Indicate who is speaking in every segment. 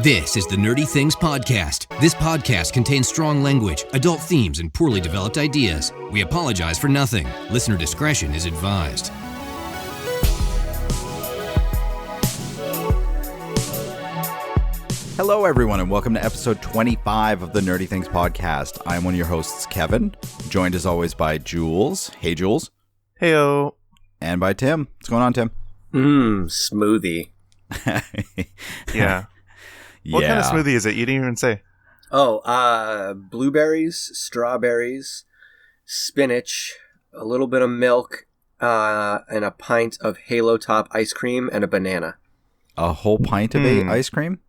Speaker 1: This is the Nerdy Things Podcast. This podcast contains strong language, adult themes, and poorly developed ideas. We apologize for nothing. Listener discretion is advised.
Speaker 2: Hello, everyone, and welcome to episode 25 of the Nerdy Things Podcast. I'm one of your hosts, Kevin, joined as always by Jules. Hey, Jules.
Speaker 3: Heyo.
Speaker 2: And by Tim. What's going on, Tim?
Speaker 4: Smoothie.
Speaker 3: Yeah. What kind of smoothie is it? You didn't even say.
Speaker 4: Blueberries, strawberries, spinach, a little bit of milk, and a pint of Halo Top ice cream and a banana.
Speaker 2: A whole pint of ice cream?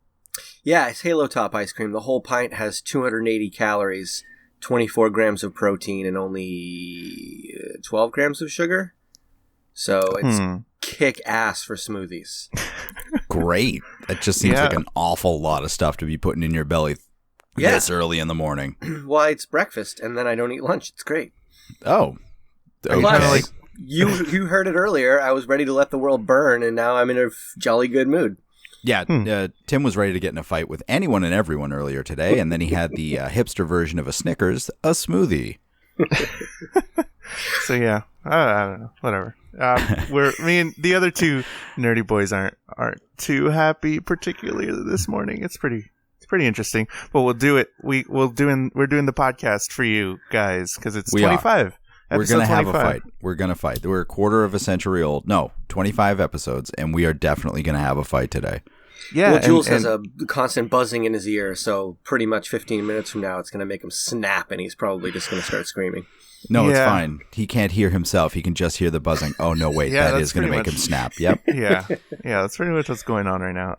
Speaker 4: Yeah, it's Halo Top ice cream. The whole pint has 280 calories, 24 grams of protein, and only 12 grams of sugar. So it's kick ass for smoothies.
Speaker 2: Great. That just seems like an awful lot of stuff to be putting in your belly this early in the morning.
Speaker 4: Well, it's breakfast, and then I don't eat lunch. It's great.
Speaker 2: Oh. Okay.
Speaker 4: Plus, you heard it earlier. I was ready to let the world burn, and now I'm in a jolly good mood.
Speaker 2: Yeah, Tim was ready to get in a fight with anyone and everyone earlier today, and then he had the hipster version of a Snickers, a smoothie.
Speaker 3: So yeah, I don't know, whatever. Me and the other two nerdy boys aren't too happy, particularly this morning. It's pretty interesting, but we'll do it. We're doing the podcast for you guys because it's 25.
Speaker 2: We're going to have a fight. We're going to fight. We're a quarter of a century old. No, 25 episodes, and we are definitely going to have a fight today.
Speaker 4: Yeah. Well, Jules has a constant buzzing in his ear, so pretty much 15 minutes from now, it's going to make him snap, and he's probably just going to start screaming.
Speaker 2: No, it's fine. He can't hear himself. He can just hear the buzzing. Oh, no, wait. That is going to make him snap. Yep.
Speaker 3: Yeah, that's pretty much what's going on right now.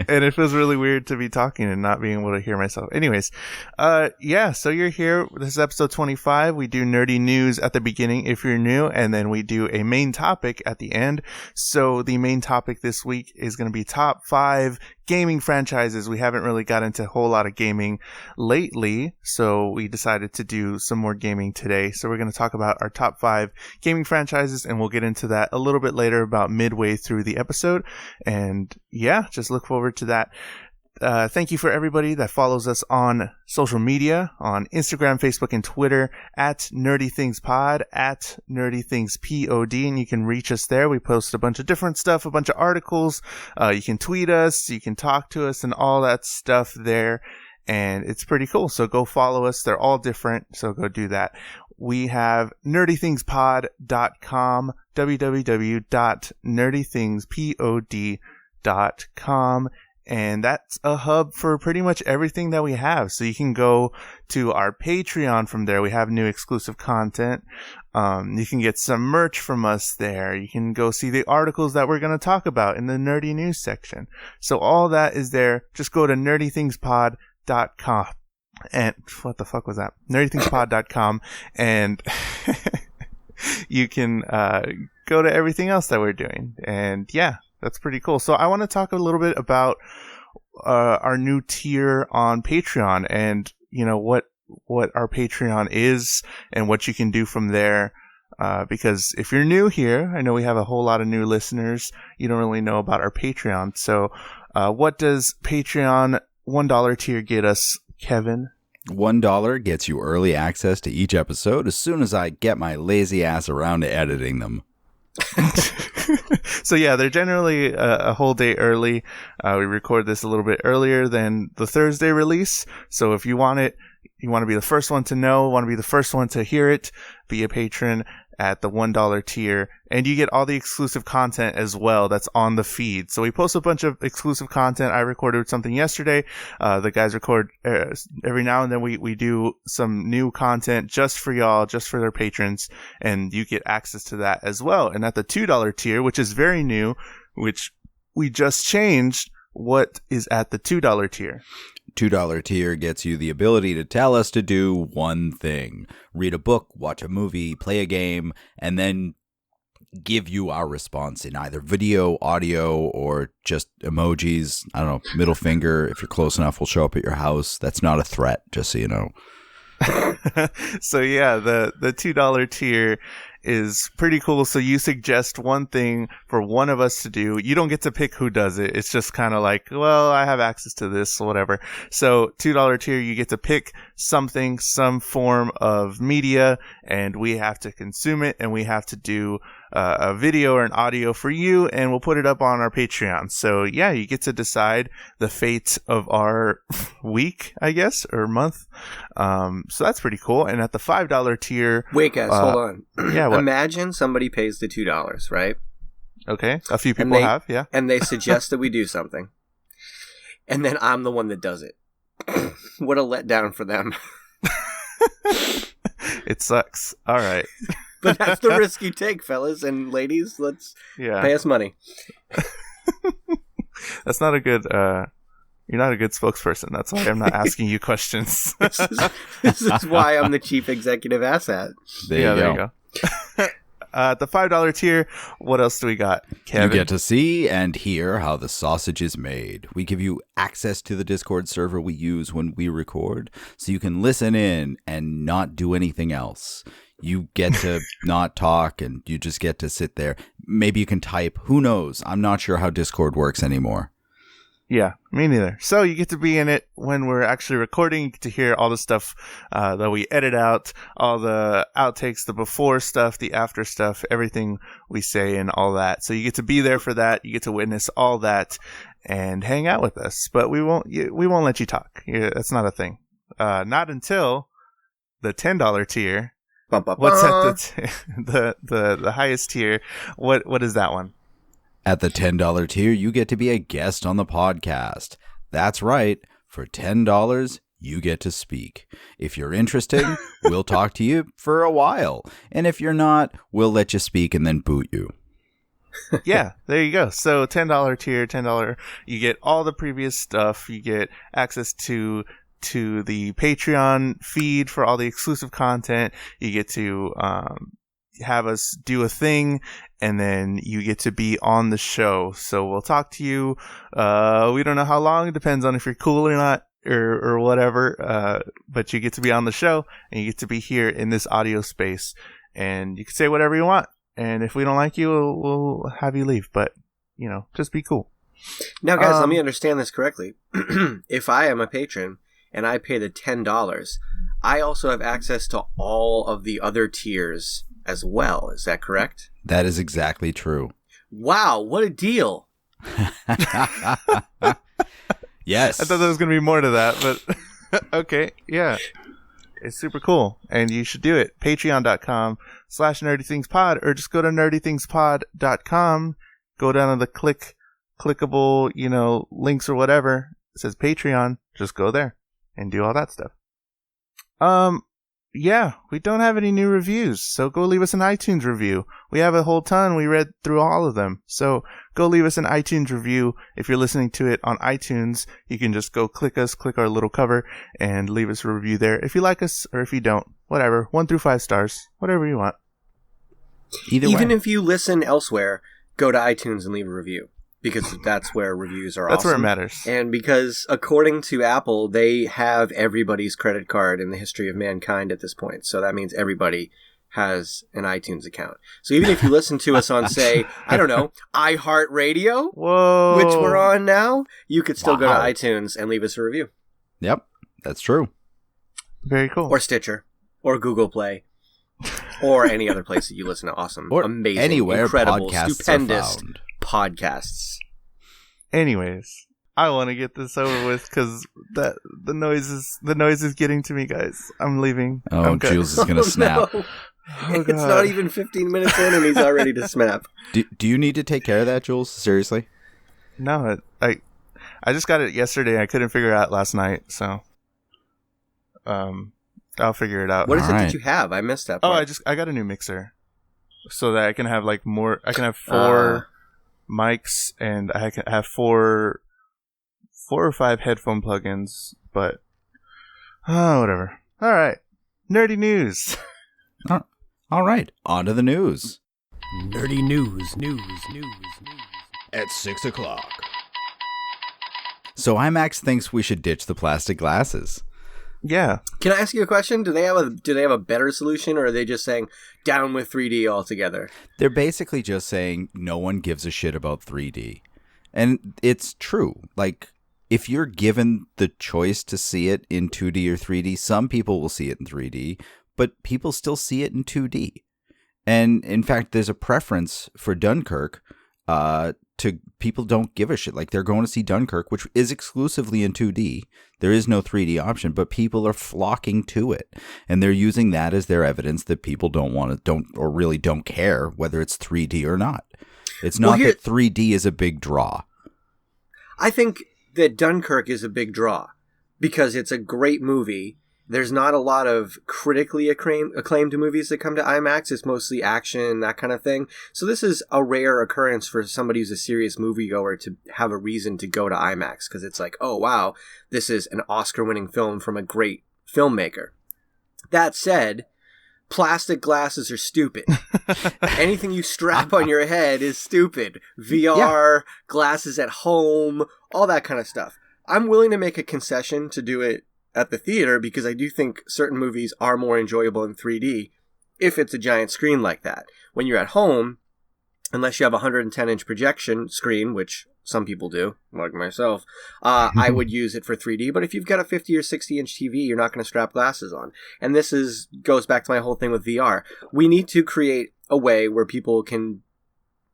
Speaker 3: And it feels really weird to be talking and not being able to hear myself. Anyways, so you're here. This is episode 25. We do nerdy news at the beginning if you're new, and then we do a main topic at the end. So the main topic this week is going to be top 5 gaming franchises. We haven't really got into a whole lot of gaming lately, so we decided to do some more gaming today. So we're going to talk about our top 5 gaming franchises, and we'll get into that a little bit later, about midway through the episode. And yeah, just look forward to that. Thank you for everybody that follows us on social media, on Instagram, Facebook, and Twitter, at NerdyThingsPod, at NerdyThingsPod, and you can reach us there. We post a bunch of different stuff, a bunch of articles. You can tweet us, you can talk to us, and all that stuff there, and it's pretty cool. So go follow us. They're all different, so go do that. We have nerdythingspod.com, www.nerdythingspod.com. And that's a hub for pretty much everything that we have. So you can go to our Patreon from there. We have new exclusive content. You can get some merch from us there. You can go see the articles that we're going to talk about in the nerdy news section. So all that is there. Just go to nerdythingspod.com. And what the fuck was that? nerdythingspod.com. And you can go to everything else that we're doing. And yeah. That's pretty cool. So I want to talk a little bit about our new tier on Patreon, and what our Patreon is and what you can do from there. Because if you're new here, I know we have a whole lot of new listeners. You don't really know about our Patreon. So what does Patreon $1 tier get us, Kevin?
Speaker 2: $1 gets you early access to each episode as soon as I get my lazy ass around to editing them.
Speaker 3: So yeah, they're generally a whole day early. We record this a little bit earlier than the Thursday release. So if you want it, you want to be the first one to know, want to be the first one to hear it, be a patron at the $1 tier, and you get all the exclusive content as well that's on the feed. So we post a bunch of exclusive content. I recorded something yesterday. The guys record every now and then. We do some new content just for y'all, just for their patrons, and you get access to that as well. And at the $2 tier, which is very new, which we just changed, what is at the $2 tier?
Speaker 2: $2 tier gets you the ability to tell us to do one thing: read a book, watch a movie, play a game, and then give you our response in either video, audio, or just emojis. I don't know, middle finger, if you're close enough, will show up at your house. That's not a threat, just so you know.
Speaker 3: So yeah, the $2 tier is pretty cool. So you suggest one thing for one of us to do. You don't get to pick who does it. It's just kind of like, well, I have access to this, whatever. So $2 tier, you get to pick something, some form of media, and we have to consume it, and we have to do a video or an audio for you, and we'll put it up on our Patreon. So yeah, you get to decide the fate of our week, I guess, or month. So that's pretty cool. And at the $5 tier,
Speaker 4: wait, guys, hold on.
Speaker 3: Yeah, what?
Speaker 4: Imagine somebody pays the $2, right?
Speaker 3: Okay, a few people have, yeah.
Speaker 4: And they suggest that we do something, and then I'm the one that does it. What a letdown for them.
Speaker 3: It sucks. All right.
Speaker 4: But that's the risk you take, fellas and ladies. Let's pay us money.
Speaker 3: That's not a good. You're not a good spokesperson. That's why I'm not asking you questions.
Speaker 4: This is why I'm the chief executive asset.
Speaker 2: There you go.
Speaker 3: The $5 tier, what else do we got, Kevin?
Speaker 2: You get to see and hear how the sausage is made. We give you access to the Discord server we use when we record, so you can listen in and not do anything else. You get to not talk, and you just get to sit there. Maybe you can type. Who knows? I'm not sure how Discord works anymore.
Speaker 3: Yeah, me neither. So you get to be in it when we're actually recording. You get to hear all the stuff that we edit out, all the outtakes, the before stuff, the after stuff, everything we say and all that. So you get to be there for that. You get to witness all that and hang out with us. But we won't let you talk. That's not a thing. Not until the $10 tier. What's at the highest tier? What is that one?
Speaker 2: At the $10 tier, you get to be a guest on the podcast. That's right. For $10, you get to speak. If you're interesting, we'll talk to you for a while. And if you're not, we'll let you speak and then boot you.
Speaker 3: Yeah, there you go. So $10 tier, $10, you get all the previous stuff. You get access to the Patreon feed for all the exclusive content. You get to have us do a thing, and then you get to be on the show. So we'll talk to you. We don't know how long. It depends on if you're cool or not, or whatever. But you get to be on the show, and you get to be here in this audio space, and you can say whatever you want. And if we don't like you, we'll have you leave. But just be cool.
Speaker 4: Now, guys, let me understand this correctly. If I am a patron and I pay the $10, I also have access to all of the other tiers as well. Is that correct?
Speaker 2: That is exactly true.
Speaker 4: Wow, what a deal.
Speaker 2: Yes.
Speaker 3: I thought there was going to be more to that, but okay, yeah. It's super cool, and you should do it. Patreon.com/nerdythingspod, or just go to nerdythingspod.com, go down to the clickable, links or whatever. It says Patreon. Just go there and do all that stuff. Yeah, we don't have any new reviews, so go leave us an iTunes review. We have a whole ton. We read through all of them. So go leave us an iTunes review. If you're listening to it on iTunes, you can just go click our little cover, and leave us a review there. If you like us or if you don't, whatever. 1 through 5 stars, whatever you want.
Speaker 4: Even if you listen elsewhere, go to iTunes and leave a review. Because that's where reviews are.
Speaker 3: That's
Speaker 4: awesome.
Speaker 3: where it matters.
Speaker 4: And because according to Apple, they have everybody's credit card in the history of mankind at this point. So that means everybody has an iTunes account. So even if you listen to us on, say, I don't know, iHeartRadio,
Speaker 3: whoa,
Speaker 4: which we're on now, you could still go to iTunes and leave us a review.
Speaker 2: Yep, that's true.
Speaker 3: Very cool.
Speaker 4: Or Stitcher, or Google Play, or any other place that you listen to awesome,
Speaker 2: or
Speaker 4: amazing,
Speaker 2: anywhere
Speaker 4: incredible,
Speaker 2: podcasts
Speaker 4: stupendous
Speaker 2: are found.
Speaker 4: Podcasts.
Speaker 3: Anyways, I want to get this over with because the noise is getting to me, guys. I'm leaving.
Speaker 2: Oh, Jules is gonna snap.
Speaker 4: No. It's not even 15 minutes in, and he's already to snap.
Speaker 2: Do you need to take care of that, Jules? Seriously?
Speaker 3: No, I just got it yesterday. I couldn't figure it out last night, so I'll figure it out.
Speaker 4: What is it that you have? I missed that part.
Speaker 3: I got a new mixer, so that I can have more. I can have 4 mics, and I can have 4 or 5 headphone plugins. But whatever. All right, nerdy news.
Speaker 2: All right, on to the news.
Speaker 1: Nerdy news.
Speaker 2: At 6 o'clock. So IMAX thinks we should ditch the plastic glasses.
Speaker 3: Yeah.
Speaker 4: Can I ask you a question? Do they have a better solution, or are they just saying down with 3D altogether?
Speaker 2: They're basically just saying no one gives a shit about 3D. And it's true. Like, if you're given the choice to see it in 2D or 3D, some people will see it in 3D, but people still see it in 2D. And in fact, there's a preference for Dunkirk to people don't give a shit. Like, they're going to see Dunkirk, which is exclusively in 2D. There is no 3D option, but people are flocking to it. And they're using that as their evidence that people really don't care whether it's 3D or not. It's not that 3D is a big draw.
Speaker 4: I think that Dunkirk is a big draw because it's a great movie. There's not a lot of critically acclaimed movies that come to IMAX. It's mostly action, that kind of thing. So this is a rare occurrence for somebody who's a serious moviegoer to have a reason to go to IMAX, because it's like, oh, wow, this is an Oscar-winning film from a great filmmaker. That said, plastic glasses are stupid. Anything you strap on your head is stupid. VR, glasses at home, all that kind of stuff. I'm willing to make a concession to do it at the theater, because I do think certain movies are more enjoyable in 3D if it's a giant screen like that. When you're at home, unless you have a 110-inch projection screen, which some people do, like myself, I would use it for 3D. But if you've got a 50 or 60-inch TV, you're not going to strap glasses on. And this goes back to my whole thing with VR. We need to create a way where people can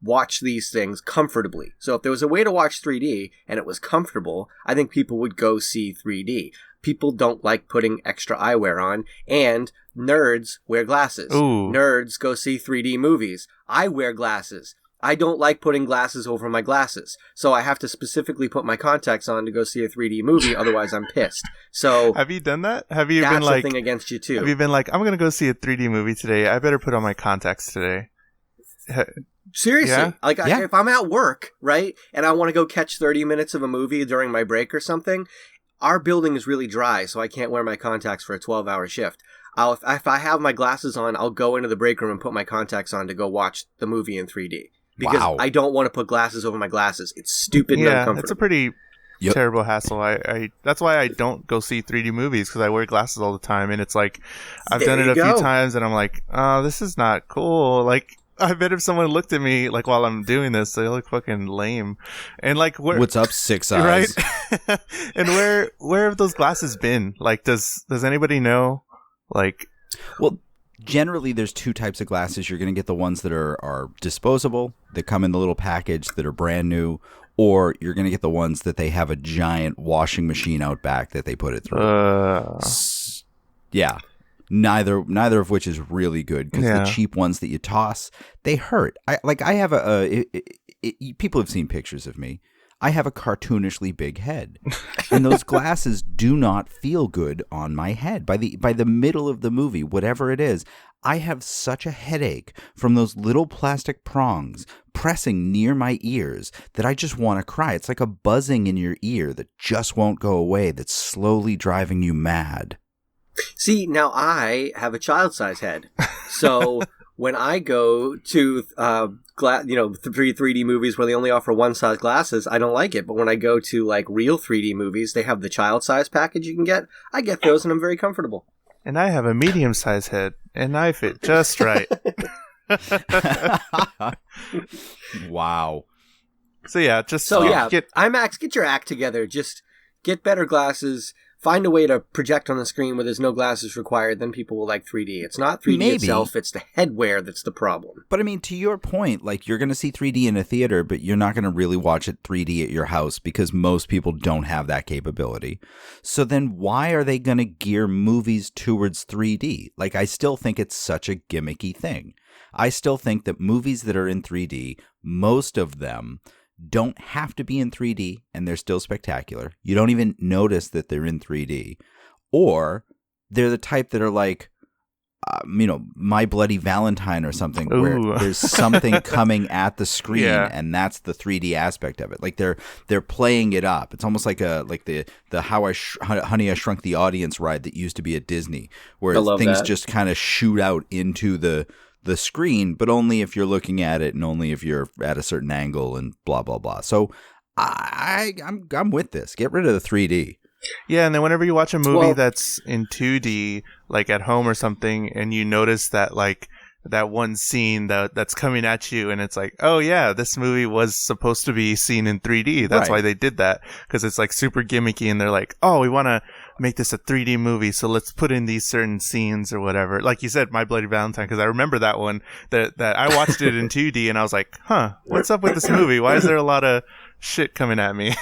Speaker 4: watch these things comfortably. So if there was a way to watch 3D and it was comfortable, I think people would go see 3D. People don't like putting extra eyewear on, and nerds wear glasses.
Speaker 3: Ooh.
Speaker 4: Nerds go see 3D movies. I wear glasses. I don't like putting glasses over my glasses, so I have to specifically put my contacts on to go see a 3D movie, otherwise I'm pissed. So
Speaker 3: have you done that? Have you
Speaker 4: that's
Speaker 3: been like
Speaker 4: the thing against you too?
Speaker 3: Have you been like, I'm going to go see a 3D movie today. I better put on my contacts today.
Speaker 4: Seriously,
Speaker 3: Yeah?
Speaker 4: If I'm at work, right, and I want to go catch 30 minutes of a movie during my break or something, our building is really dry, so I can't wear my contacts for a 12-hour shift. If I have my glasses on, I'll go into the break room and put my contacts on to go watch the movie in 3D. Because I don't want to put glasses over my glasses. It's stupid and uncomfortable.
Speaker 3: It's a pretty terrible hassle. I that's why I don't go see 3D movies, because I wear glasses all the time, and it's like, I've done it a few times, and I'm like, oh, this is not cool. Like, I bet if someone looked at me like while I'm doing this, they look fucking lame. And like,
Speaker 2: what's up, 6 eyes?
Speaker 3: Right? And where have those glasses been? Like, does anybody know? Like,
Speaker 2: well, generally there's two types of glasses. You're going to get the ones that are disposable, that come in the little package, that are brand new, or you're going to get the ones that they have a giant washing machine out back that they put it through. Yeah. Neither of which is really good, because the cheap ones that you toss, they hurt. I have people have seen pictures of me. I have a cartoonishly big head, and those glasses do not feel good on my head. By the middle of the movie, whatever it is, I have such a headache from those little plastic prongs pressing near my ears that I just want to cry. It's like a buzzing in your ear that just won't go away, that's slowly driving you mad.
Speaker 4: See, now I have a child-size head, so when I go to 3D movies where they only offer one size glasses, I don't like it. But when I go to like real 3D movies, they have the child-size package you can get. I get those, and I'm very comfortable.
Speaker 3: And I have a medium-sized head, and I fit just right.
Speaker 2: Wow.
Speaker 3: So yeah,
Speaker 4: IMAX, get your act together. Just get better glasses. Find a way to project on the screen where there's no glasses required, then people will like 3D. It's not 3D itself, it's the headwear that's the problem.
Speaker 2: But I mean, to your point, like, you're going to see 3D in a theater, but you're not going to really watch it 3D at your house, because most people don't have that capability. So then why are they going to gear movies towards 3D? Like, I still think it's such a gimmicky thing. I still think that movies that are in 3D, most of them don't have to be in 3D, and they're still spectacular. You don't even notice that they're in 3D. Or they're the type that are like, My Bloody Valentine or something, where there's something coming at the screen, and that's the 3D aspect of it. Like, they're playing it up. It's almost like the Honey, I Shrunk the Audience ride that used to be at Disney, where things just kind of shoot out into the screen, but only if you're looking at it, and only if you're at a certain angle, and blah blah blah. So I'm with this. Get rid of the 3D.
Speaker 3: Yeah, and then whenever you watch a movie that's in 2D, like at home or something, and you notice that like that one scene that's coming at you, and it's like, oh yeah, this movie was supposed to be seen in 3D. That's why they did that, because it's like super gimmicky, and they're like, oh, we want to make this a 3D movie, so let's put in these certain scenes or whatever. Like you said, My Bloody Valentine, because I remember that one that I watched it in 2D, and I was like, huh, what's up with this movie? Why is there a lot of shit coming at me?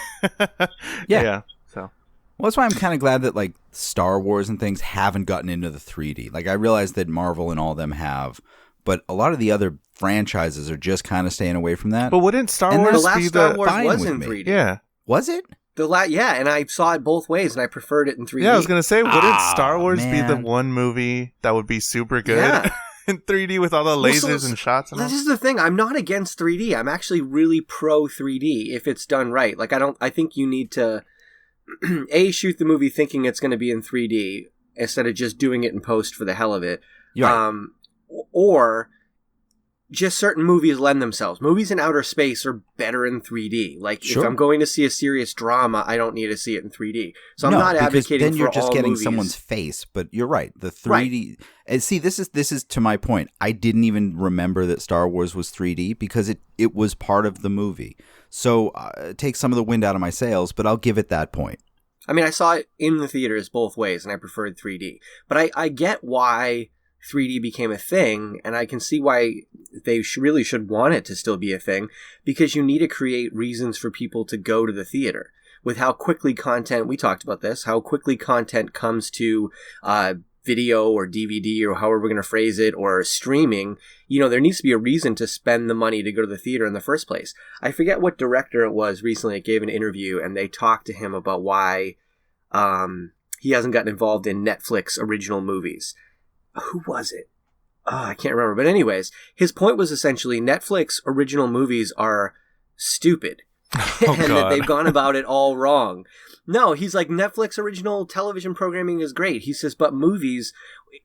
Speaker 3: Yeah. So.
Speaker 2: Well, that's why I'm kind of glad that like Star Wars and things haven't gotten into the 3D. Like I realize that Marvel and all of them have, but a lot of the other franchises are just kind of staying away from that.
Speaker 3: But wouldn't Star Wars
Speaker 4: the last
Speaker 3: be
Speaker 4: Star Wars
Speaker 2: fine
Speaker 4: was
Speaker 2: with
Speaker 4: in
Speaker 2: me?
Speaker 4: 3D.
Speaker 3: Yeah.
Speaker 2: Was it?
Speaker 4: Yeah, and I saw it both ways, and I preferred it in 3D.
Speaker 3: Yeah, I was gonna say, wouldn't Star Wars be the
Speaker 2: man.
Speaker 3: one movie that would be super good
Speaker 4: Yeah.
Speaker 3: in 3D with all the lasers and shots and all?
Speaker 4: This is the thing. I'm not against 3D. I'm actually really pro 3D if it's done right. Like I think you need to shoot the movie thinking it's going to be in 3D instead of just doing it in post for the hell of it.
Speaker 2: Right.
Speaker 4: Or just certain movies lend themselves. Movies in outer space are better in 3D. Like
Speaker 2: Sure.
Speaker 4: if I'm going to see a serious drama, I don't need to see it in 3D. So I'm
Speaker 2: No,
Speaker 4: not
Speaker 2: because
Speaker 4: advocating
Speaker 2: then you're
Speaker 4: for
Speaker 2: just
Speaker 4: all
Speaker 2: getting
Speaker 4: movies.
Speaker 2: someone's face. But you're right. The 3D. And see, this is to my point. I didn't even remember that Star Wars was 3D because it was part of the movie. So it takes some of the wind out of my sails. But I'll give it that point.
Speaker 4: I mean, I saw it in the theaters both ways, and I preferred 3D. But I get why 3D became a thing, and I can see why they really should want it to still be a thing, because you need to create reasons for people to go to the theater. With how quickly content, we talked about this, how quickly content comes to video or DVD or however we're going to phrase it, or streaming, there needs to be a reason to spend the money to go to the theater in the first place. I forget what director it was recently that gave an interview, and they talked to him about why he hasn't gotten involved in Netflix original movies. Who was it? I can't remember. But anyways, his point was essentially Netflix original movies are stupid. That they've gone about it all wrong. No, he's like, Netflix original television programming is great. He says, but movies,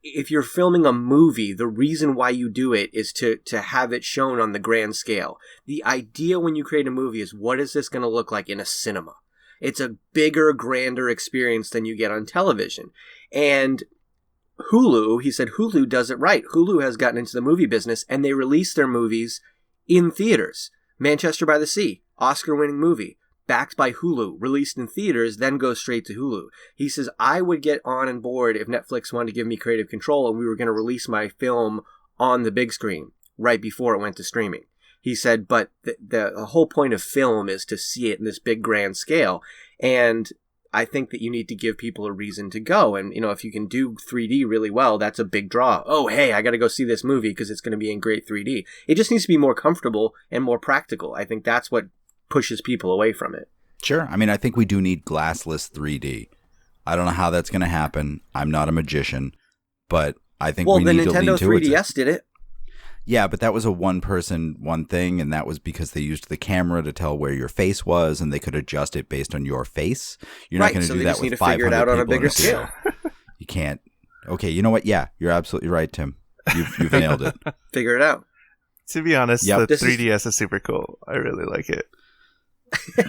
Speaker 4: if you're filming a movie, the reason why you do it is to have it shown on the grand scale. The idea when you create a movie is, what is this going to look like in a cinema? It's a bigger, grander experience than you get on television. And Hulu, he said Hulu does it right. Hulu has gotten into the movie business, and they release their movies in theaters. Manchester by the Sea, Oscar-winning movie, backed by Hulu, released in theaters, then goes straight to Hulu. He says, I would get on board if Netflix wanted to give me creative control and we were going to release my film on the big screen right before it went to streaming. He said, but the whole point of film is to see it in this big grand scale. And I think that you need to give people a reason to go. And, if you can do 3D really well, that's a big draw. Oh, hey, I got to go see this movie because it's going to be in great 3D. It just needs to be more comfortable and more practical. I think that's what pushes people away from it.
Speaker 2: Sure. I mean, I think we do need glassless 3D. I don't know how that's going to happen. I'm not a magician, but I think we need to lean to it.
Speaker 4: Well, the Nintendo 3DS did it.
Speaker 2: Yeah, but that was a one-person, one thing, and that was because they used the camera to tell where your face was, and they could adjust it based on your face. You're not going to do that with 500 people. Right, so they just need to figure it out on a bigger scale. You can't. Okay, you know what? Yeah, you're absolutely right, Tim. You've nailed it.
Speaker 4: Figure it out.
Speaker 3: To be honest, the 3DS is super cool. I really like it.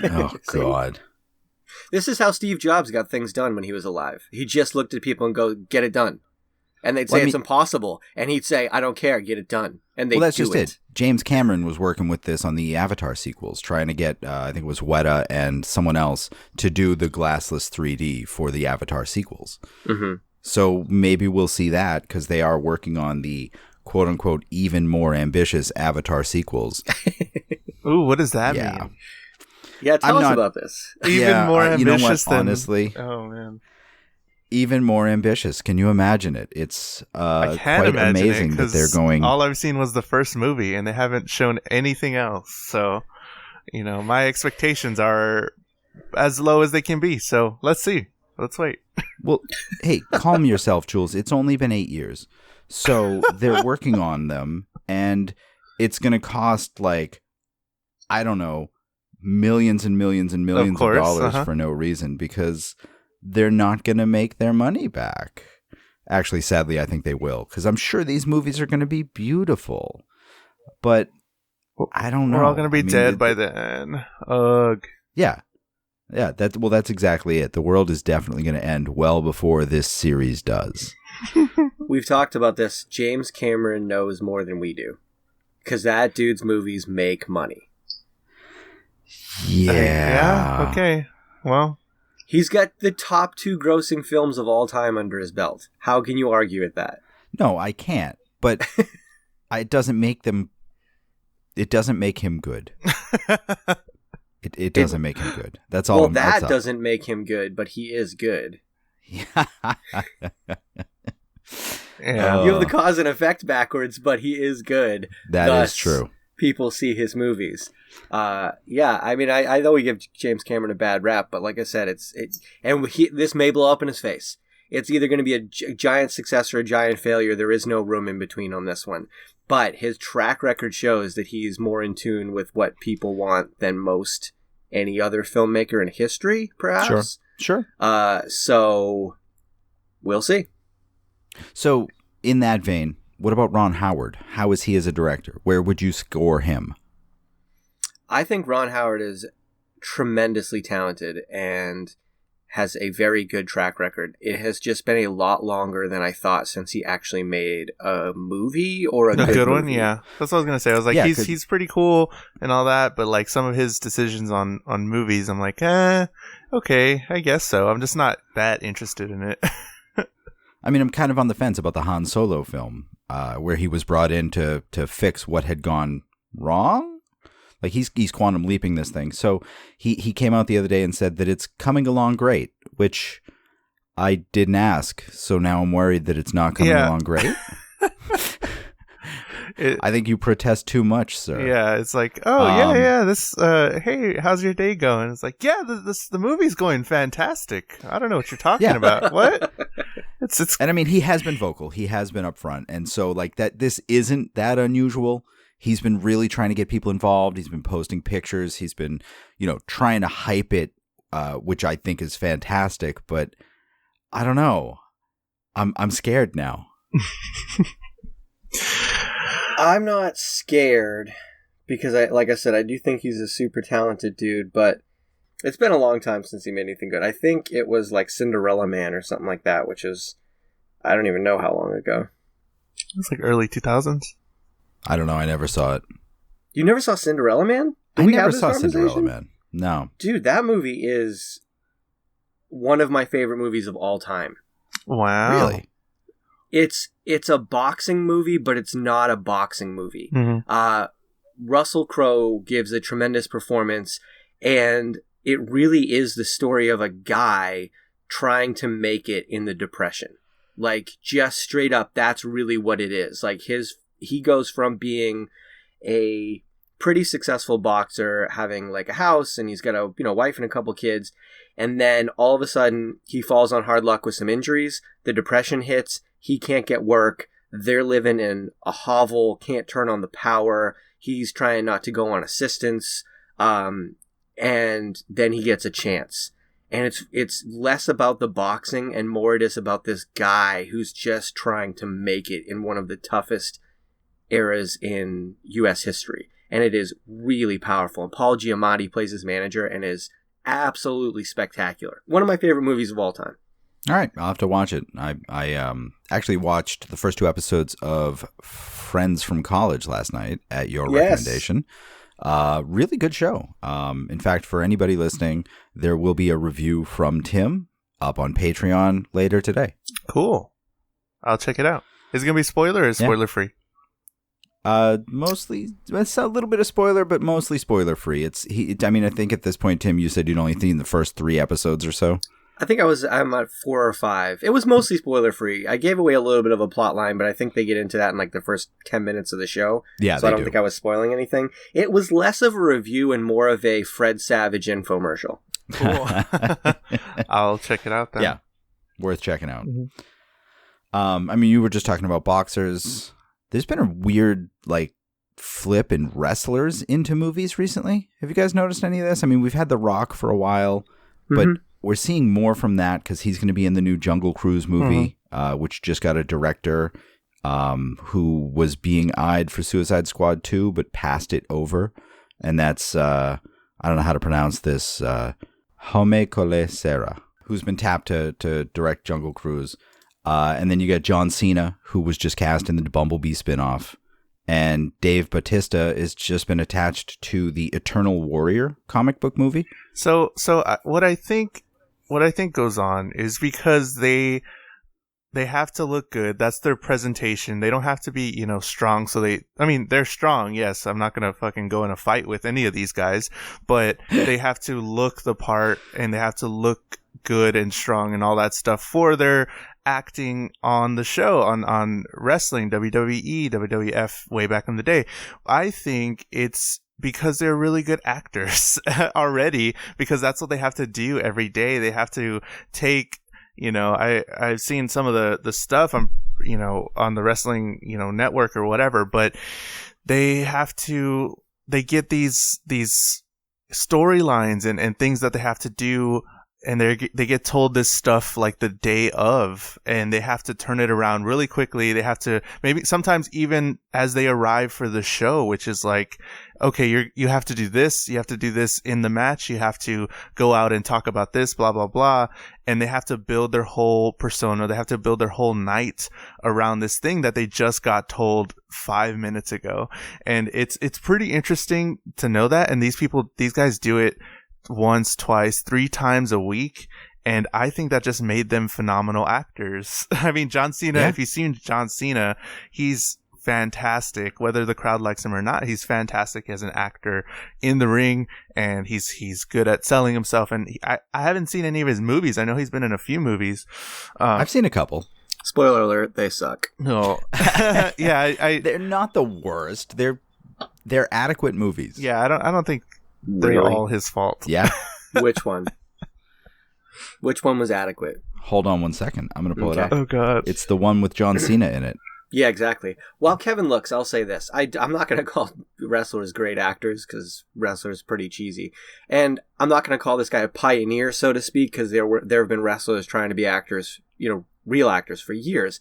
Speaker 2: Oh, God.
Speaker 4: This is how Steve Jobs got things done when he was alive. He just looked at people and go, get it done. And they'd say it's impossible. And he'd say, I don't care, get it done. And they'd
Speaker 2: that's
Speaker 4: do
Speaker 2: just
Speaker 4: it.
Speaker 2: James Cameron was working with this on the Avatar sequels, trying to get, I think it was Weta and someone else, to do the glassless 3D for the Avatar sequels.
Speaker 4: Mm-hmm.
Speaker 2: So maybe we'll see that, because they are working on the quote-unquote even more ambitious Avatar sequels.
Speaker 3: Ooh, what does that mean?
Speaker 4: Yeah, tell us about this.
Speaker 3: Even more ambitious,
Speaker 2: you know what,
Speaker 3: than...
Speaker 2: honestly.
Speaker 3: Oh, man.
Speaker 2: Even more ambitious. Can you imagine it? It's
Speaker 3: I can't
Speaker 2: quite
Speaker 3: imagine
Speaker 2: amazing
Speaker 3: it,
Speaker 2: that they're going...
Speaker 3: all I've seen was the first movie, and they haven't shown anything else. So, my expectations are as low as they can be. So, let's see. Let's wait.
Speaker 2: Well, hey, calm yourself, Jules. It's only been 8 years. So, they're working on them, and it's going to cost, I don't know, millions and millions and millions of dollars for no reason, because they're not going to make their money back. Actually, sadly, I think they will, because I'm sure these movies are going to be beautiful. But I don't know.
Speaker 3: We're all going to be dead by then. Ugh.
Speaker 2: Yeah. Yeah, that's exactly it. The world is definitely going to end well before this series does.
Speaker 4: We've talked about this. James Cameron knows more than we do. Because that dude's movies make money.
Speaker 2: Yeah.
Speaker 3: Okay. Well,
Speaker 4: he's got the top 2 grossing films of all time under his belt. How can you argue with that?
Speaker 2: No, I can't. But it doesn't make them. It doesn't make him good. It doesn't make him good. That's all.
Speaker 4: Well, that doesn't make him good, but he is good.
Speaker 2: Yeah.
Speaker 4: You have the cause and effect backwards, but he is good.
Speaker 2: That is true.
Speaker 4: People see his movies. Yeah, I mean, I know we give James Cameron a bad rap, but like I said, this may blow up in his face. It's either going to be a giant success or a giant failure. There is no room in between on this one. But his track record shows that he's more in tune with what people want than most any other filmmaker in history, perhaps.
Speaker 2: Sure.
Speaker 4: So we'll see.
Speaker 2: So in that vein, what about Ron Howard? How is he as a director? Where would you score him?
Speaker 4: I think Ron Howard is tremendously talented and has a very good track record. It has just been a lot longer than I thought since he actually made a movie or a good
Speaker 3: one.
Speaker 4: movie.
Speaker 3: Yeah, that's what I was gonna say. I was like, he's pretty cool and all that, but like some of his decisions on movies, I'm like, okay, I guess so. I'm just not that interested in it.
Speaker 2: I mean, I'm kind of on the fence about the Han Solo film, where he was brought in to fix what had gone wrong. Like he's quantum leaping this thing. So he came out the other day and said that it's coming along great, which I didn't ask. So now I'm worried that it's not coming along great. I think you protest too much, sir.
Speaker 3: Yeah, it's like, yeah. This, hey, how's your day going? It's like, yeah, the movie's going fantastic. I don't know what you're talking about. What? It's.
Speaker 2: And I mean, he has been vocal. He has been upfront, and so like that. This isn't that unusual. He's been really trying to get people involved. He's been posting pictures. He's been, trying to hype it, which I think is fantastic. But I don't know. I'm scared now.
Speaker 4: I'm not scared because like I said, I do think he's a super talented dude, but it's been a long time since he made anything good. I think it was like Cinderella Man or something like that, which is, I don't even know how long ago.
Speaker 3: It's like early 2000s.
Speaker 2: I don't know. I never saw it.
Speaker 4: You never saw Cinderella Man?
Speaker 2: I never saw Cinderella Man. No.
Speaker 4: Dude, that movie is one of my favorite movies of all time.
Speaker 3: Wow.
Speaker 2: Really?
Speaker 4: It's a boxing movie, but it's not a boxing movie.
Speaker 3: Mm-hmm.
Speaker 4: Russell Crowe gives a tremendous performance, and it really is the story of a guy trying to make it in the Depression. Like, just straight up, that's really what it is. Like, he goes from being a pretty successful boxer, having like a house, and he's got a wife and a couple kids, and then all of a sudden he falls on hard luck with some injuries. The Depression hits. He can't get work. They're living in a hovel, can't turn on the power. He's trying not to go on assistance, and then he gets a chance. And it's less about the boxing and more it is about this guy who's just trying to make it in one of the toughest eras in U.S. history. And it is really powerful. And Paul Giamatti plays his manager and is absolutely spectacular. One of my favorite movies of all time.
Speaker 2: All right, I'll have to watch it. I actually watched the first 2 episodes of Friends from College last night at your recommendation. Really good show. In fact, for anybody listening, there will be a review from Tim up on Patreon later today.
Speaker 3: Cool. I'll check it out. Is it going to be spoiler or is it spoiler free?
Speaker 2: Mostly, it's a little bit of spoiler, but mostly spoiler free. I mean, I think at this point, Tim, you said you'd only seen the first 3 episodes or so.
Speaker 4: I think I'm at 4 or 5. It was mostly spoiler free. I gave away a little bit of a plot line, but I think they get into that in like the first 10 minutes of the show.
Speaker 2: Yeah,
Speaker 4: so I don't think I was spoiling anything. It was less of a review and more of a Fred Savage infomercial.
Speaker 3: Cool. I'll check it out then.
Speaker 2: Yeah, worth checking out.
Speaker 3: Mm-hmm.
Speaker 2: I mean, you were just talking about boxers. There's been a weird like flip in wrestlers into movies recently. Have you guys noticed any of this? I mean, we've had The Rock for a while, but we're seeing more from that because he's going to be in the new Jungle Cruise movie, which just got a director who was being eyed for Suicide Squad 2, but passed it over. And that's, I don't know how to pronounce this, Jaume Collet-Serra, who's been tapped to direct Jungle Cruise. And then you got John Cena, who was just cast in the Bumblebee spinoff. And Dave Bautista has just been attached to the Eternal Warrior comic book movie.
Speaker 3: So what I think goes on is because they have to look good. That's their presentation. They don't have to be, strong. So they're strong. Yes. I'm not going to fucking go in a fight with any of these guys, but they have to look the part and they have to look good and strong and all that stuff for their acting on the show, on wrestling, WWE, WWF way back in the day. I think it's because they're really good actors already, because that's what they have to do every day. They have to take, I've seen some of the stuff on the wrestling, network or whatever, but they get these storylines and things that they have to do. And they get told this stuff like the day of, and they have to turn it around really quickly. They have to, maybe sometimes even as they arrive for the show, which is like, okay, you have to do this. You have to do this in the match. You have to go out and talk about this, blah, blah, blah. And they have to build their whole persona. They have to build their whole night around this thing that they just got told 5 minutes ago. And it's pretty interesting to know that. And these guys do it once, twice, 3 times a week, and I think that just made them phenomenal actors. I mean, John Cena, If you've seen John Cena, he's fantastic. Whether the crowd likes him or not, he's fantastic as an actor in the ring, and he's good at selling himself. And I haven't seen any of his movies. I know he's been in a few movies.
Speaker 2: I've seen a couple.
Speaker 4: Spoiler alert, they suck.
Speaker 3: No. Yeah,
Speaker 2: they're not the worst. They're adequate movies.
Speaker 3: Yeah, I don't think they're all his fault.
Speaker 2: Yeah.
Speaker 4: Which one? Which one was adequate?
Speaker 2: Hold on one second. I'm going to pull it up.
Speaker 3: Oh, God.
Speaker 2: It's the one with John Cena in it.
Speaker 4: Yeah, exactly. While Kevin looks, I'll say this. I'm not going to call wrestlers great actors because wrestlers are pretty cheesy. And I'm not going to call this guy a pioneer, so to speak, because there have been wrestlers trying to be actors, real actors for years.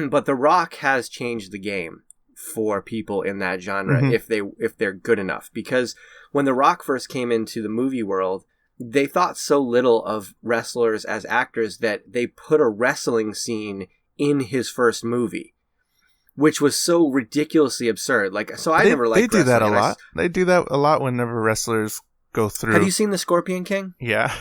Speaker 4: But The Rock has changed the game for people in that genre if they're good enough. Because when The Rock first came into the movie world, they thought so little of wrestlers as actors that they put a wrestling scene in his first movie, which was so ridiculously absurd. I never liked
Speaker 3: They do that a
Speaker 4: wrestling.
Speaker 3: lot. They do that a lot whenever wrestlers go through.
Speaker 4: Have you seen The Scorpion King?
Speaker 3: Yeah.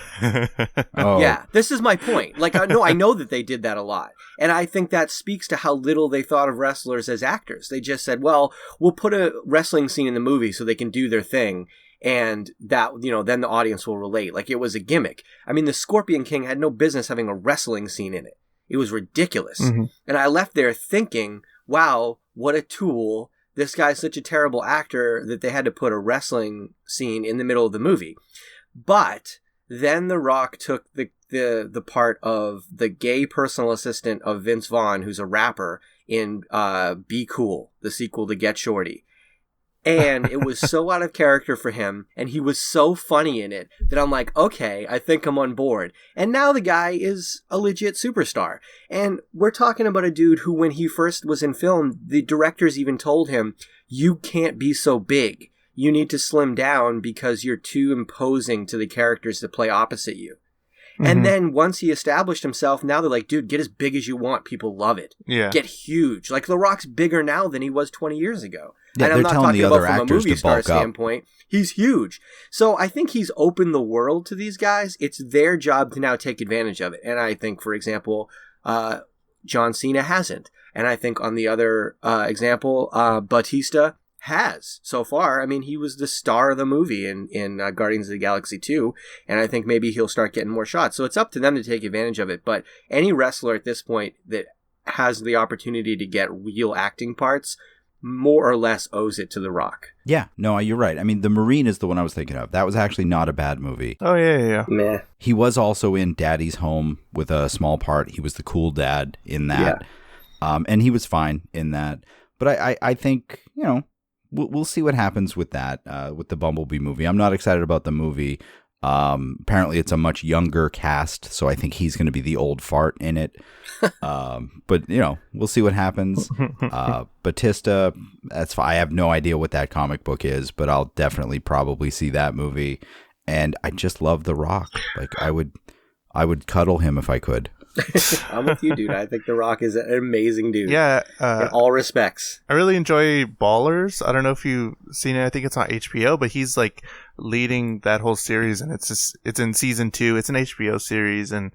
Speaker 2: Oh.
Speaker 4: Yeah, this is my point. I know that they did that a lot. And I think that speaks to how little they thought of wrestlers as actors. They just said, well, we'll put a wrestling scene in the movie so they can do their thing. And that, then the audience will relate. Like, it was a gimmick. I mean, The Scorpion King had no business having a wrestling scene in it. It was ridiculous. Mm-hmm. And I left there thinking, wow, what a tool. This guy's such a terrible actor that they had to put a wrestling scene in the middle of the movie. But then The Rock took the part of the gay personal assistant of Vince Vaughn, who's a rapper, in Be Cool, the sequel to Get Shorty. And it was so out of character for him, and he was so funny in it that I'm like, okay, I think I'm on board. And now the guy is a legit superstar. And we're talking about a dude who, when he first was in film, the directors even told him, you can't be so big. You need to slim down because you're too imposing to the characters that play opposite you. Mm-hmm. And then once he established himself, now they're like, dude, get as big as you want. People love it.
Speaker 3: Yeah.
Speaker 4: Get huge. Like, The Rock's bigger now than he was 20 years ago.
Speaker 2: Yeah,
Speaker 4: and I'm not talking about from a movie star
Speaker 2: bulk
Speaker 4: standpoint. He's huge. So I think he's opened the world to these guys. It's their job to now take advantage of it. And I think, for example, John Cena hasn't. And I think on the other example, Bautista has so far. I mean, he was the star of the movie in Guardians of the Galaxy 2, and I think maybe he'll start getting more shots. So it's up to them to take advantage of it. But any wrestler at this point that has the opportunity to get real acting parts more or less owes it to The Rock.
Speaker 2: Yeah, no, you're right. I mean, The Marine is the one I was thinking of. That was actually not a bad movie.
Speaker 3: Oh, yeah.
Speaker 4: Meh.
Speaker 2: He was also in Daddy's Home with a small part. He was the cool dad in that. Yeah. And he was fine in that. But I think, we'll see what happens with that, with the Bumblebee movie. I'm not excited about the movie. Apparently it's a much younger cast, so I think he's going to be the old fart in it. But we'll see what happens. Bautista, that's fine. I have no idea what that comic book is, but I'll definitely probably see that movie. and I just love The Rock. Like I would cuddle him if I could.
Speaker 4: I'm with you, dude. I think The Rock is an amazing dude.
Speaker 3: Yeah.
Speaker 4: In all respects.
Speaker 3: I really enjoy Ballers. I don't know if you've seen it. I think it's on HBO, but he's like leading that whole series, and it's in season 2. It's an HBO series, and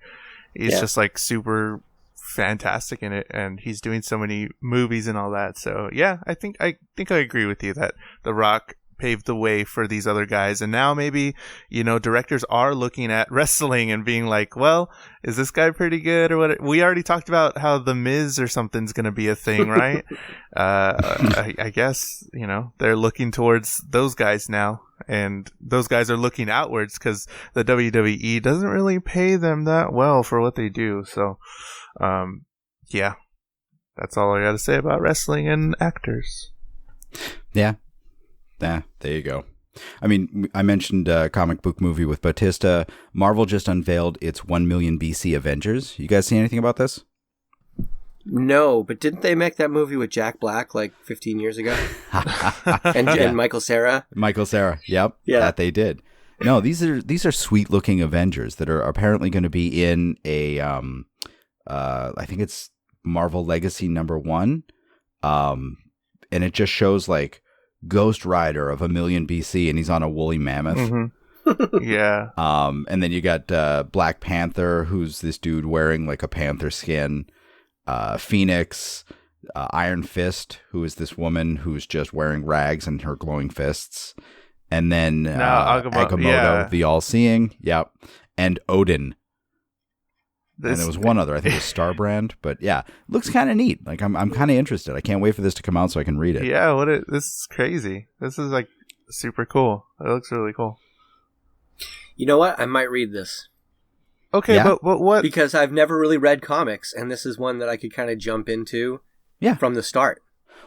Speaker 3: he's just like super fantastic in it, and he's doing so many movies and all that. So yeah, I think I agree with you that The Rock paved the way for these other guys, and now maybe directors are looking at wrestling and being like, well, is this guy pretty good or what? We already talked about how The Miz or something's gonna be a thing, right? I guess they're looking towards those guys now, and those guys are looking outwards because the WWE doesn't really pay them that well for what they do. So yeah, that's all I gotta say about wrestling and actors.
Speaker 2: Yeah, there you go. I mean, I mentioned a comic book movie with Bautista. Marvel just unveiled its 1 million BC Avengers. You guys see anything about this?
Speaker 4: No, but didn't they make that movie with Jack Black like 15 years ago? and Michael Cera? Michael Cera,
Speaker 2: yep. Yeah. That they did. No, these are sweet looking Avengers that are apparently going to be in a I think it's Marvel Legacy #1. And it just shows like Ghost Rider of 1 million BC, and he's on a woolly mammoth.
Speaker 3: Mm-hmm. Yeah.
Speaker 2: And then you got Black Panther, who's this dude wearing like a panther skin. Phoenix, Iron Fist, who is this woman who's just wearing rags and her glowing fists. And then Agamotto, the All-Seeing. Yep. And Odin. And there was one other, I think it was Starbrand, but yeah, looks kind of neat. Like I'm kind of interested. I can't wait for this to come out so I can read it.
Speaker 3: Yeah, this is crazy. This is like super cool. It looks really cool.
Speaker 4: You know what? I might read this.
Speaker 3: Okay, yeah. but what?
Speaker 4: Because I've never really read comics, and this is one that I could kind of jump into from the start.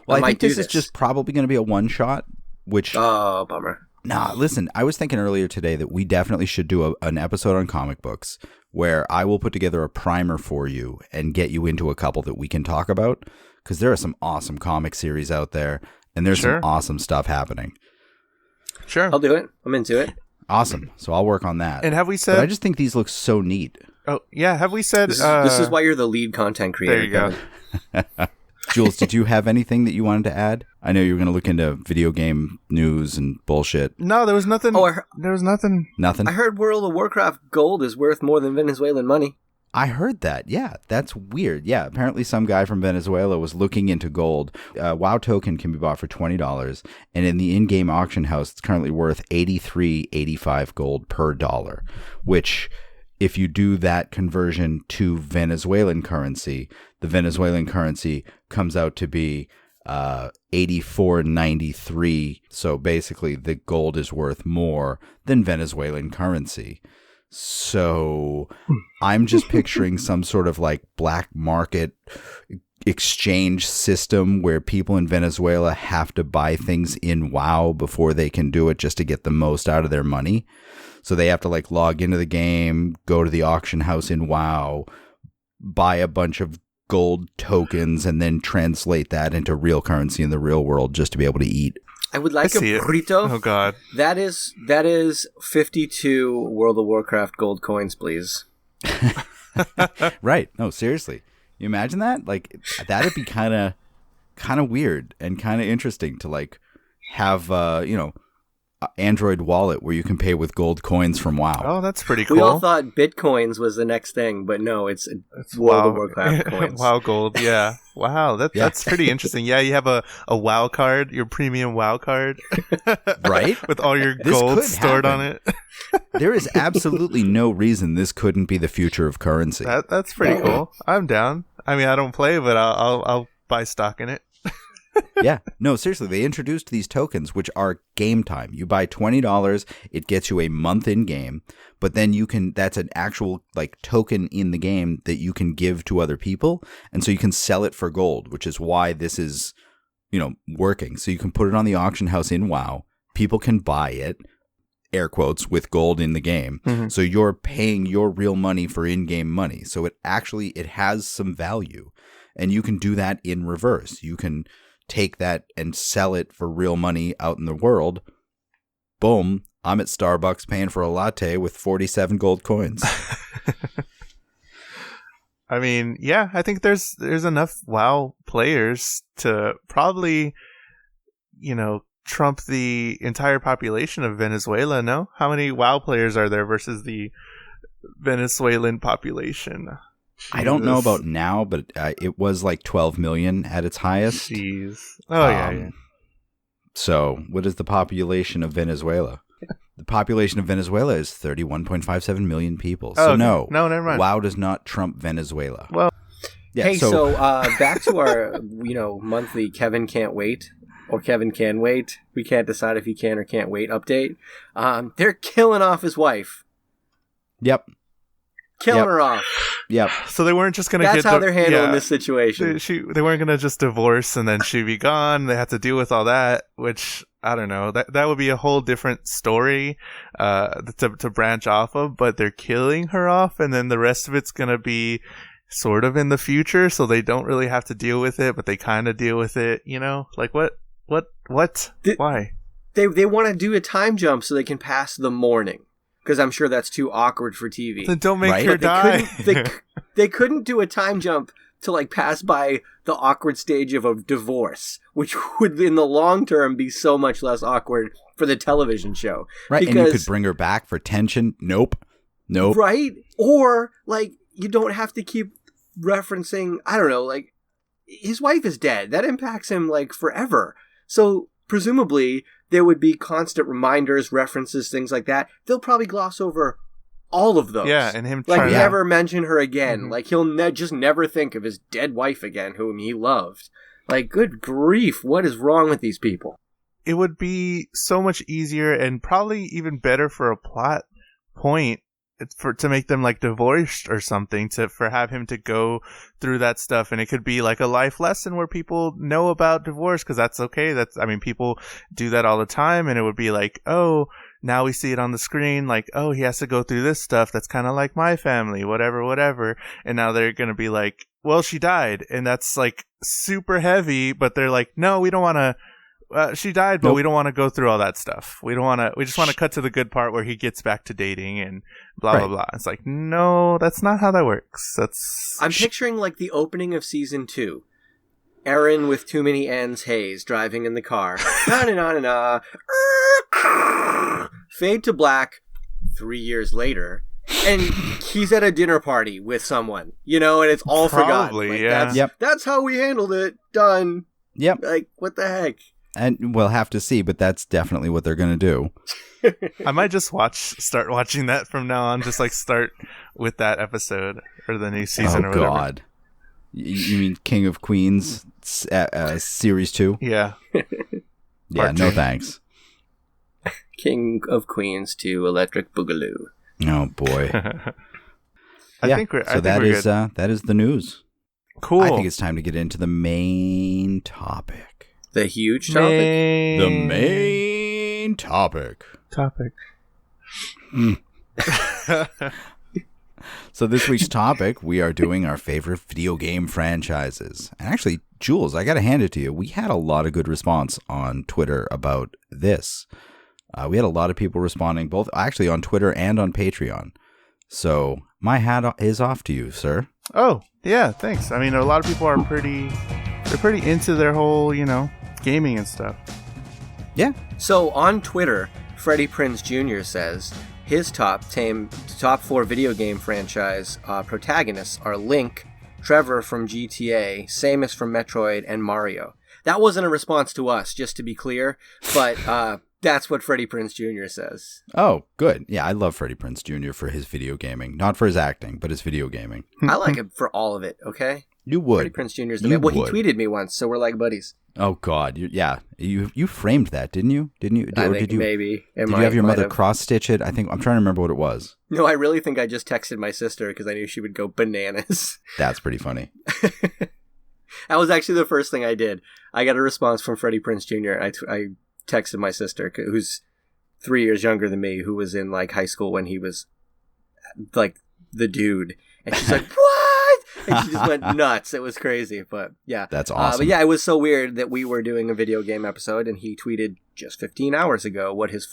Speaker 2: Well, I think this is just probably going to be a one shot, which...
Speaker 4: Oh, bummer.
Speaker 2: Nah, listen, I was thinking earlier today that we definitely should do an episode on comic books where I will put together a primer for you and get you into a couple that we can talk about, because there are some awesome comic series out there, and there's some awesome stuff happening.
Speaker 3: Sure.
Speaker 4: I'll do it. I'm into it.
Speaker 2: Awesome. So I'll work on that.
Speaker 3: And have we said...
Speaker 2: But I just think these look so neat.
Speaker 3: Oh, yeah. Have we said...
Speaker 4: This is why you're the lead content creator.
Speaker 3: There you go.
Speaker 2: Jules, did you have anything that you wanted to add? I know you were going to look into video game news and bullshit.
Speaker 3: No, there was nothing. There was nothing.
Speaker 2: Nothing?
Speaker 4: I heard World of Warcraft gold is worth more than Venezuelan money.
Speaker 2: I heard that. Yeah, that's weird. Yeah, apparently some guy from Venezuela was looking into gold. WoW token can be bought for $20, and in the in-game auction house, it's currently worth $83.85 gold per dollar, which... If you do that conversion to Venezuelan currency, the Venezuelan currency comes out to be 84.93. So basically, the gold is worth more than Venezuelan currency. So I'm just picturing some sort of like black market exchange system where people in Venezuela have to buy things in WoW before they can do it just to get the most out of their money. So they have to like log into the game, go to the auction house in WoW, buy a bunch of gold tokens, and then translate that into real currency in the real world just to be able to eat.
Speaker 4: I would like a burrito.
Speaker 3: Oh God,
Speaker 4: that is 52 World of Warcraft gold coins, please.
Speaker 2: Right? No, seriously. You imagine that? Like that'd be kind of weird and kind of interesting to like have Android wallet where you can pay with gold coins from WoW.
Speaker 3: Oh, that's pretty cool.
Speaker 4: We all thought Bitcoins was the next thing, but no, it's World of Warcraft coins.
Speaker 3: WoW gold, yeah. Wow, that's pretty interesting. Yeah, you have a WoW card, your premium WoW card.
Speaker 2: Right?
Speaker 3: With all your gold stored on it.
Speaker 2: There is absolutely no reason this couldn't be the future of currency.
Speaker 3: That's pretty cool. I'm down. I mean, I don't play, but I'll buy stock in it.
Speaker 2: Yeah. No, seriously, they introduced these tokens, which are game time. You buy $20, it gets you a month in game, but then that's an actual like token in the game that you can give to other people. And so you can sell it for gold, which is why this is, working. So you can put it on the auction house in WoW. People can buy it, air quotes, with gold in the game. Mm-hmm. So you're paying your real money for in-game money. So it has some value, and you can do that in reverse. You can take that and sell it for real money out in the world. Boom. I'm at Starbucks paying for a latte with 47 gold coins.
Speaker 3: I mean, yeah, I think there's enough WoW players to probably, trump the entire population of Venezuela, no? How many WoW players are there versus the Venezuelan population? Jesus.
Speaker 2: I don't know about now, but it was like 12 million at its highest.
Speaker 3: Jeez. Oh, yeah.
Speaker 2: So, what is the population of Venezuela? The population of Venezuela is 31.57 million people. So,
Speaker 3: no, never mind.
Speaker 2: WoW does not trump Venezuela.
Speaker 3: Well,
Speaker 2: yeah,
Speaker 4: hey, so back to our, monthly Kevin can't wait, or Kevin can wait. We can't decide if he can or can't wait update. They're killing off his wife.
Speaker 2: Yep.
Speaker 4: Killing her off.
Speaker 2: Yep.
Speaker 3: So they weren't just going to
Speaker 4: That's how they're handling this situation.
Speaker 3: They weren't going to just divorce and then she'd be gone. They had to deal with all that, which, I don't know. That would be a whole different story to branch off of, but they're killing her off, and then the rest of it's going to be sort of in the future, so they don't really have to deal with it, but they kind of deal with it, Like, what? Why?
Speaker 4: They want to do a time jump so they can pass the morning. Because I'm sure that's too awkward for TV.
Speaker 3: Then don't make her die.
Speaker 4: They couldn't do a time jump to pass by the awkward stage of a divorce, which would in the long term be so much less awkward for the television show.
Speaker 2: Right, because, and you could bring her back for tension. Nope.
Speaker 4: Right? Or, you don't have to keep referencing, I don't know, his wife is dead. That impacts him, forever. So, presumably, there would be constant reminders, references, things like that. They'll probably gloss over all of those.
Speaker 3: Yeah, and him
Speaker 4: never mention her again. Mm-hmm. He'll just never think of his dead wife again, whom he loved. Good grief, what is wrong with these people?
Speaker 3: It would be so much easier and probably even better for a plot point to make them divorced or something, for have him to go through that stuff, and it could be a life lesson where people know about divorce, because that's okay. People do that all the time, and it would be oh, now we see it on the screen, oh, he has to go through this stuff that's kind of like my family, whatever, and now they're gonna be well, she died, and that's super heavy, but they're no, we don't want to. She died, but nope. We don't want to go through all that stuff. We just want to cut to the good part where he gets back to dating and blah, blah, blah. It's no, that's not how that works. I'm
Speaker 4: picturing the opening of season 2. Aaron with too many N's, Hayes, driving in the car. Na-na-na-na-na. Fade to black 3 years later. And he's at a dinner party with someone, and it's all forgotten.
Speaker 3: Yeah.
Speaker 4: That's how we handled it. Done.
Speaker 2: Yep.
Speaker 4: What the heck?
Speaker 2: And we'll have to see, but that's definitely what they're going to do.
Speaker 3: I might just start watching that from now on. Just start with that episode or the new season or whatever. Oh, God.
Speaker 2: You mean King of Queens Series 2?
Speaker 3: Yeah.
Speaker 2: Yeah, no thanks.
Speaker 4: King of Queens 2 Electric Boogaloo.
Speaker 2: Oh, boy.
Speaker 3: I think we're
Speaker 2: that is the news.
Speaker 3: Cool.
Speaker 2: I think it's time to get into the main topic.
Speaker 4: The huge topic?
Speaker 2: The main topic. So this week's topic, we are doing our favorite video game franchises. And actually, Jules, I got to hand it to you. We had a lot of good response on Twitter about this. We had a lot of people responding, both actually on Twitter and on Patreon. So my hat is off to you, sir.
Speaker 3: Oh, yeah, thanks. A lot of people are pretty into their whole, gaming and stuff.
Speaker 2: Yeah.
Speaker 4: So on Twitter, Freddie Prinze Jr. says his top 4 video game franchise protagonists are Link, Trevor from GTA, Samus from Metroid, and Mario. That wasn't a response to us, just to be clear, but that's what Freddie Prinze Jr. says.
Speaker 2: Oh, good. Yeah, I love Freddie Prinze Jr. for his video gaming. Not for his acting, but his video gaming.
Speaker 4: I like him for all of it, okay?
Speaker 2: You would.
Speaker 4: Freddie Prinze Jr. is the man. Well, he tweeted me once, so we're buddies.
Speaker 2: Oh, God. You framed that, didn't you?
Speaker 4: I think maybe.
Speaker 2: Did you have your mother cross-stitch it? I'm trying to remember what it was.
Speaker 4: No, I really think I just texted my sister because I knew she would go bananas.
Speaker 2: That's pretty funny.
Speaker 4: That was actually the first thing I did. I got a response from Freddie Prinze Jr. I texted my sister, who's 3 years younger than me, who was in high school when he was the dude. And she's like, what? And she just went nuts. It was crazy, but yeah.
Speaker 2: That's awesome.
Speaker 4: But yeah, it was so weird that we were doing a video game episode and he tweeted just 15 hours ago what his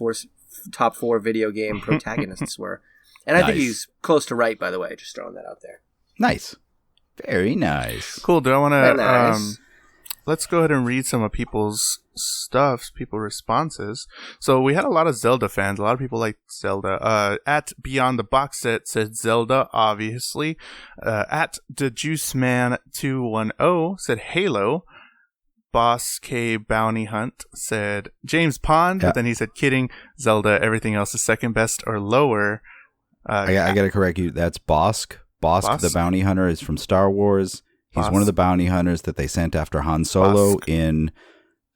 Speaker 4: top 4 video game protagonists were. And I think he's close to right, by the way. Just throwing that out there.
Speaker 2: Nice. Very nice.
Speaker 3: Cool. Do I want to...
Speaker 4: Nice.
Speaker 3: Let's go ahead and read some of people's responses. So we had a lot of Zelda fans. A lot of people like Zelda. At Beyond the Box Set said Zelda, obviously. At the Juice Man 210 said Halo. Boss K Bounty Hunt said James Pond, but then he said kidding, Zelda, everything else is second best or lower.
Speaker 2: I gotta correct you. That's Bosk. Bosk the Bounty Hunter is from Star Wars. He's one of the bounty hunters that they sent after Han Solo in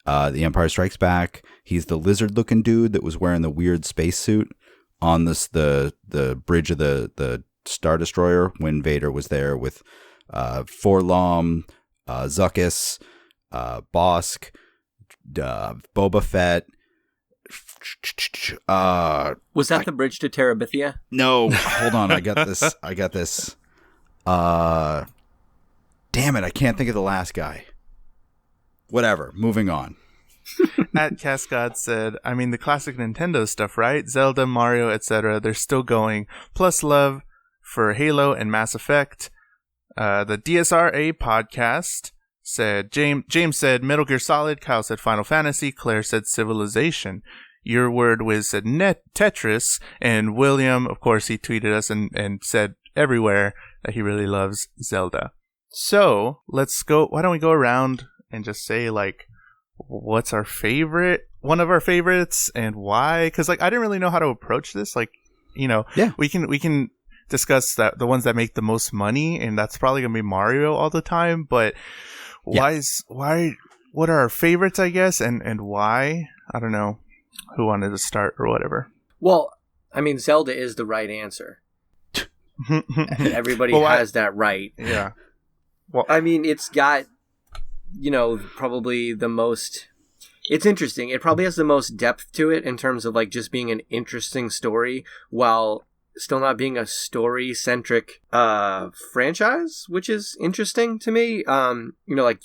Speaker 2: The Empire Strikes Back. He's the lizard-looking dude that was wearing the weird spacesuit on the bridge of the Star Destroyer when Vader was there with Forlom, Zuckuss, Bosk, Boba Fett.
Speaker 4: Was that the bridge to Terabithia?
Speaker 2: No, hold on. I got this. Damn it, I can't think of the last guy. Whatever, moving on.
Speaker 3: At Cascade said, I mean, the classic Nintendo stuff, right? Zelda, Mario, etc. They're still going. Plus love for Halo and Mass Effect. The DSRA podcast said, James said Metal Gear Solid. Kyle said Final Fantasy. Claire said Civilization. Your Word Wiz said Tetris. And William, of course, he tweeted us and said everywhere that he really loves Zelda. So let's go. Why don't we go around and just say like, what's our favorite? One of our favorites and why? Because like I didn't really know how to approach this. Like, you know, we can discuss that the ones that make the most money, and that's probably gonna be Mario all the time. But why? What are our favorites? I guess and why? I don't know who wanted to start or whatever.
Speaker 4: Well, I mean, Zelda is the right answer. Everybody has that right.
Speaker 3: Yeah.
Speaker 4: Well, I mean, it's got, probably the most... It's interesting. It probably has the most depth to it in terms of, like, just being an interesting story while still not being a story-centric franchise, which is interesting to me. Like,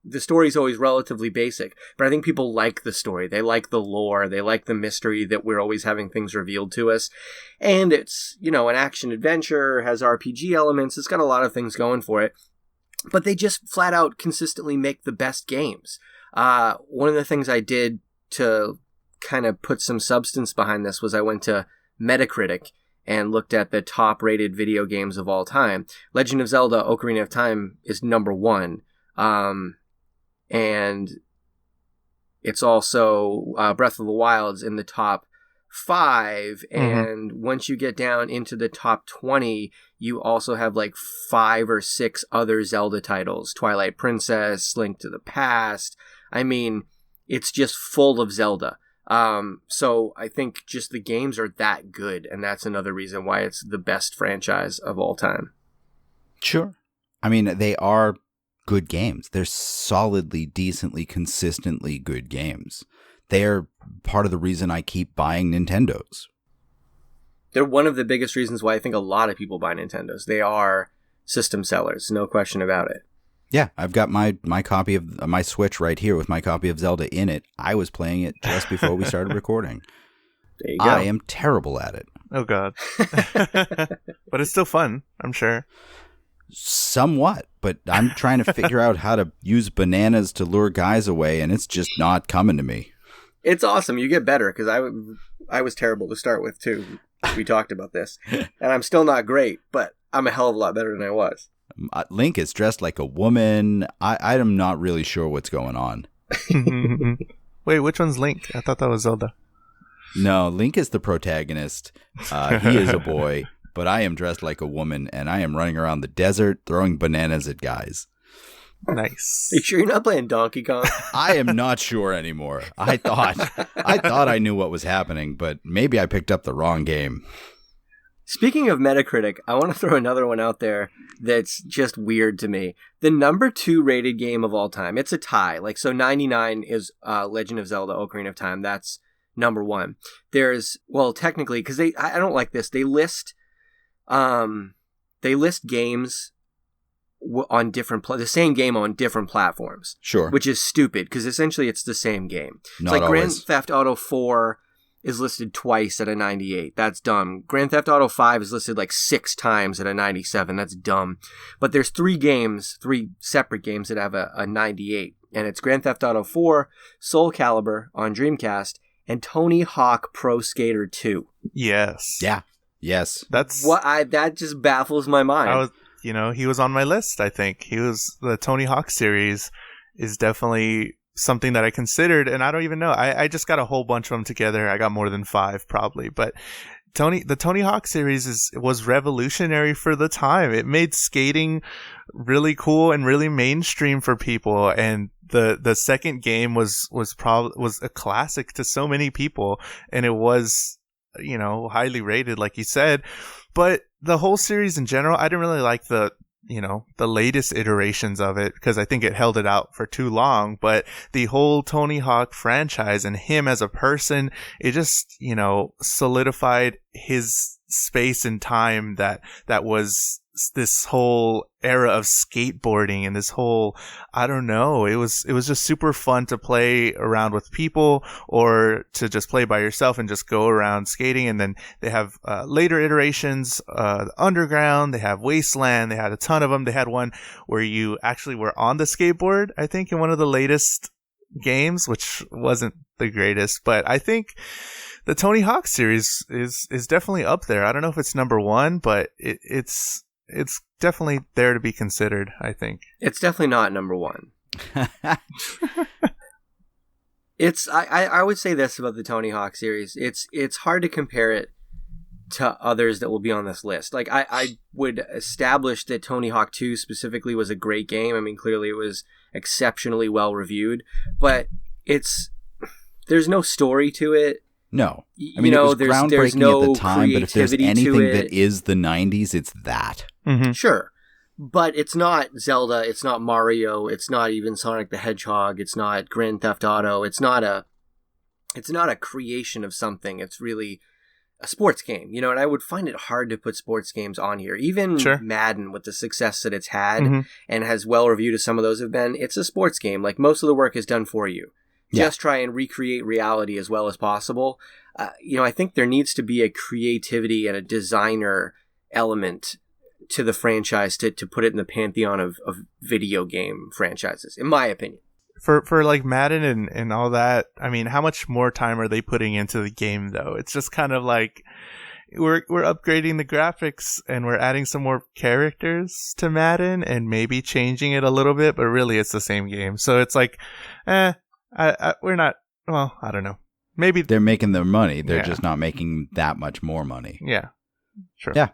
Speaker 4: the story's always relatively basic, but I think people like the story. They like the lore. They like the mystery that we're always having things revealed to us. And it's, an action-adventure, has RPG elements. It's got a lot of things going for it. But they just flat out consistently make the best games. One of the things I did to kind of put some substance behind this was I went to Metacritic and looked at the top-rated video games of all time. Legend of Zelda: Ocarina of Time is number 1. And it's also Breath of the Wild's in the top 5. And once you get down into the top 20, you also have like 5 or 6 other Zelda titles. Twilight Princess, Link to the Past. I mean, it's just full of Zelda. So I think just the games are that good. And that's another reason why it's the best franchise of all time.
Speaker 2: Sure. I mean, they are good games. They're solidly, decently, consistently good games. They're part of the reason I keep buying Nintendos.
Speaker 4: They're one of the biggest reasons why I think a lot of people buy Nintendos. They are system sellers, no question about it.
Speaker 2: Yeah, I've got my copy of my Switch right here with my copy of Zelda in it. I was playing it just before we started recording.
Speaker 4: There you go.
Speaker 2: I am terrible at it.
Speaker 3: Oh, God. But it's still fun, I'm sure.
Speaker 2: Somewhat, but I'm trying to figure out how to use bananas to lure guys away, and it's just not coming to me.
Speaker 4: It's awesome. You get better, because I was terrible to start with, too. We talked about this. And I'm still not great, but I'm a hell of a lot better than I was.
Speaker 2: Link is dressed like a woman. I am not really sure what's going on.
Speaker 3: Wait, which one's Link? I thought that was Zelda.
Speaker 2: No, Link is the protagonist. He is a boy. But I am dressed like a woman, and I am running around the desert throwing bananas at guys.
Speaker 3: Nice.
Speaker 4: Are you sure you're not playing Donkey Kong?
Speaker 2: I am not sure anymore. I thought I knew what was happening, but maybe I picked up the wrong game.
Speaker 4: Speaking of Metacritic, I want to throw another one out there that's just weird to me. The number 2 rated game of all time. It's a tie. So 99 is Legend of Zelda: Ocarina of Time. That's number 1. There's, technically, because I don't like this. They list games on different the same game on different platforms.
Speaker 2: Sure.
Speaker 4: Which is stupid because essentially it's the same game.
Speaker 2: Not
Speaker 4: it's like
Speaker 2: always.
Speaker 4: Grand Theft Auto 4 is listed twice at a 98. That's dumb. Grand Theft Auto 5 is listed like 6 times at a 97. That's dumb. But there's 3 separate games that have a 98. And it's Grand Theft Auto 4, Soul Calibur on Dreamcast, and Tony Hawk Pro Skater 2.
Speaker 3: Yes.
Speaker 2: Yeah. Yes.
Speaker 4: That just baffles my mind.
Speaker 3: He was on my list, I think. The Tony Hawk series is definitely something that I considered, and I don't even know. I just got a whole bunch of them together. I got more than 5 probably, but the Tony Hawk series was revolutionary for the time. It made skating really cool and really mainstream for people, and the second game was a classic to so many people, and it was highly rated, like you said. But the whole series in general, I didn't really like the latest iterations of it because I think it held it out for too long. But the whole Tony Hawk franchise and him as a person, it just, solidified his space and time that was this whole era of skateboarding and this whole, I don't know, it was just super fun to play around with people or to just play by yourself and just go around skating. And then they have later iterations, Underground, they have Wasteland, they had a ton of them. They had one where you actually were on the skateboard, I think, in one of the latest games, which wasn't the greatest, but I think the Tony Hawk series is definitely up there. I don't know if it's number 1, but it's definitely there to be considered, I think. It's
Speaker 4: definitely not number 1. I would say this about the Tony Hawk series. It's hard to compare it to others that will be on this list. Like I would establish that Tony Hawk 2 specifically was a great game. I mean, clearly it was exceptionally well reviewed, but there's no story to it.
Speaker 2: No. I mean, it was groundbreaking
Speaker 4: no
Speaker 2: at the time, but if there's anything that is the 90s, it's that.
Speaker 3: Mm-hmm.
Speaker 4: Sure. But it's not Zelda, it's not Mario, it's not even Sonic the Hedgehog, it's not Grand Theft Auto, it's not a creation of something. It's really a sports game, and I would find it hard to put sports games on here. Even
Speaker 3: Sure.
Speaker 4: Madden, with the success that it's had
Speaker 3: Mm-hmm.
Speaker 4: and has well reviewed as some of those have been, it's a sports game. Like, most of the work is done for you.
Speaker 2: Yeah.
Speaker 4: Just try and recreate reality as well as possible. I think there needs to be a creativity and a designer element to the franchise to put it in the pantheon of video game franchises, in my opinion.
Speaker 3: For like Madden and all that, I mean, how much more time are they putting into the game, though? It's just kind of like we're upgrading the graphics and we're adding some more characters to Madden and maybe changing it a little bit, but really it's the same game. So it's like, we're not. Well, I don't know. Maybe
Speaker 2: they're making their money. They're
Speaker 3: Yeah.
Speaker 2: just not making that much more money.
Speaker 3: Yeah. Sure.
Speaker 2: Yeah.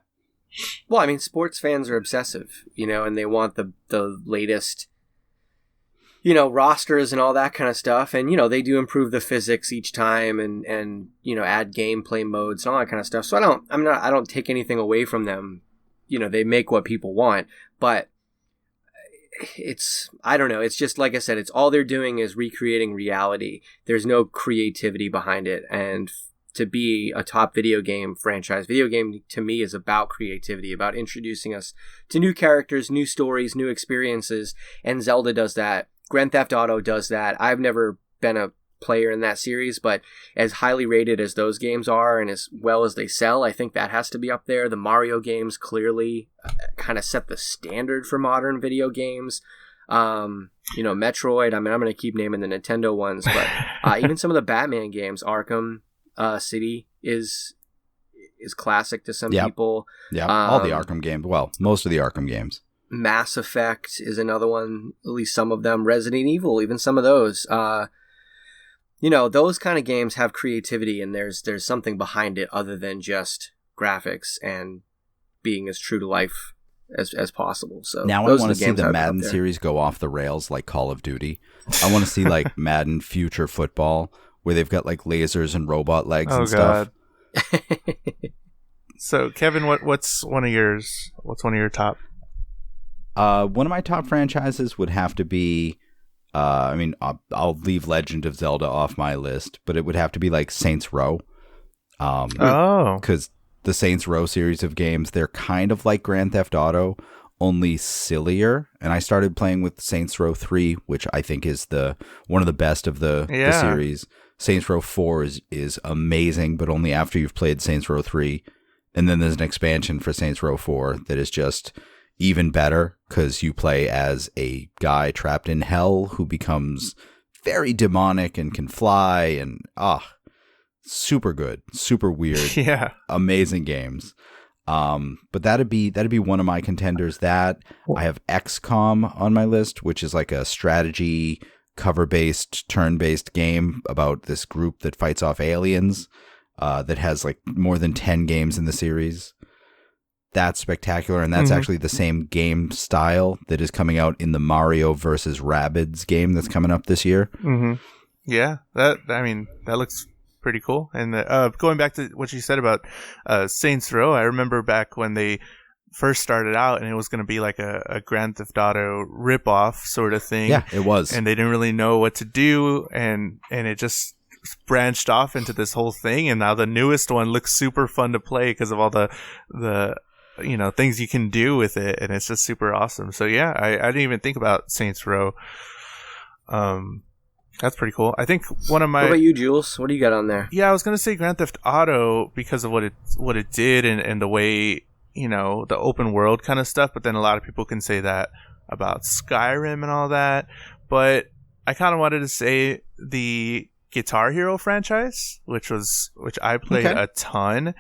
Speaker 4: Well, I mean, sports fans are obsessive, and they want the latest, rosters and all that kind of stuff. And, they do improve the physics each time and add gameplay modes and all that kind of stuff. So I don't take anything away from them. They make what people want, but I don't know. It's just, like I said, it's all they're doing is recreating reality. There's no creativity behind it. And to be a top video game franchise, video game to me is about creativity, about introducing us to new characters, new stories, new experiences. And Zelda does that. Grand Theft Auto does that. I've never been a player in that series, but as highly rated as those games are and as well as they sell, I think that has to be up there. The Mario games clearly kind of set the standard for modern video games. Metroid, I mean, I'm going to keep naming the Nintendo ones, but even some of the Batman games, Arkham City is classic to some people.
Speaker 2: Yeah, all the Arkham games. Well, most of the Arkham games.
Speaker 4: Mass Effect is another one, at least some of them. Resident Evil, even some of those. Those kind of games have creativity, and there's something behind it other than just graphics and being as true to life as possible. So
Speaker 2: now I want to see the Madden series go off the rails like Call of Duty. I want to see like Madden Future Football, where they've got like lasers and robot legs and stuff.
Speaker 3: So Kevin, what's one of yours? What's one of your top?
Speaker 2: One of my top franchises would have to be, I'll leave Legend of Zelda off my list, but it would have to be like Saints Row. Because the Saints Row series of games, they're kind of like Grand Theft Auto, only sillier. And I started playing with Saints Row 3, which I think is one of the best of the series. Saints Row 4 is amazing, but only after you've played Saints Row 3. And then there's an expansion for Saints Row 4 that is just even better because you play as a guy trapped in hell who becomes very demonic and can fly and super good, super weird,
Speaker 3: Yeah.
Speaker 2: amazing games. But that'd be one of my contenders. That I have XCOM on my list, which is like a strategy cover-based, turn-based game about this group that fights off aliens. That has like more than 10 games in the series. That's spectacular, and that's actually the same game style that is coming out in the Mario versus Rabbids game that's coming up this year.
Speaker 3: Mm-hmm. Yeah, that looks pretty cool. And going back to what you said about Saints Row, I remember back when they first started out, and it was going to be like a Grand Theft Auto ripoff sort of thing.
Speaker 2: Yeah, it was,
Speaker 3: and they didn't really know what to do, and it just branched off into this whole thing. And now the newest one looks super fun to play because of all the things you can do with it, and it's just super awesome. So yeah, I didn't even think about Saints Row. That's pretty cool. I think one of my...
Speaker 4: What about you, Jules? What do you got on there?
Speaker 3: Yeah, I was gonna say Grand Theft Auto because of what it did and the way, the open world kind of stuff. But then a lot of people can say that about Skyrim and all that. But I kind of wanted to say the Guitar Hero franchise, which I played a ton.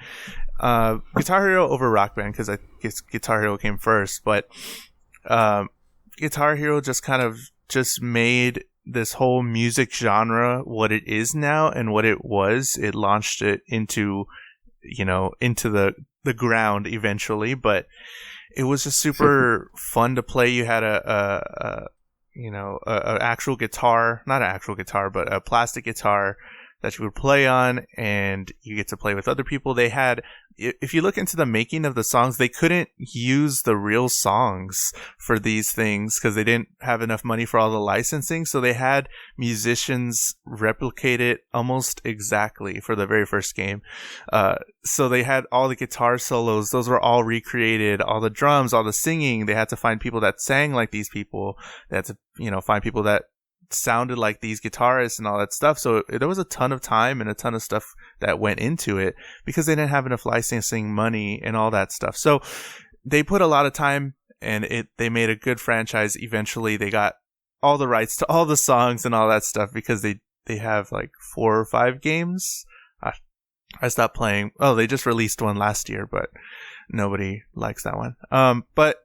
Speaker 3: Guitar Hero over Rock Band because I guess Guitar Hero came first, but Guitar Hero just kind of just made this whole music genre what it is now and what it was. It launched it into the ground eventually, but it was just super fun to play. You had a actual guitar, not an actual guitar, but a plastic guitar that you would play on, and you get to play with other people. They had, if you look into the making of the songs, they couldn't use the real songs for these things because they didn't have enough money for all the licensing. So they had musicians replicate it almost exactly for the very first game. So they had all the guitar solos. Those were all recreated. All the drums, all the singing. They had to find people that sang like these people. They had to, find people that sounded like these guitarists and all that stuff. So there was a ton of time and a ton of stuff that went into it because they didn't have enough licensing money and all that stuff. So they put a lot of time, and they made a good franchise. Eventually they got all the rights to all the songs and all that stuff because they have like 4 or 5 games. I stopped playing. Oh, they just released one last year, but nobody likes that one. But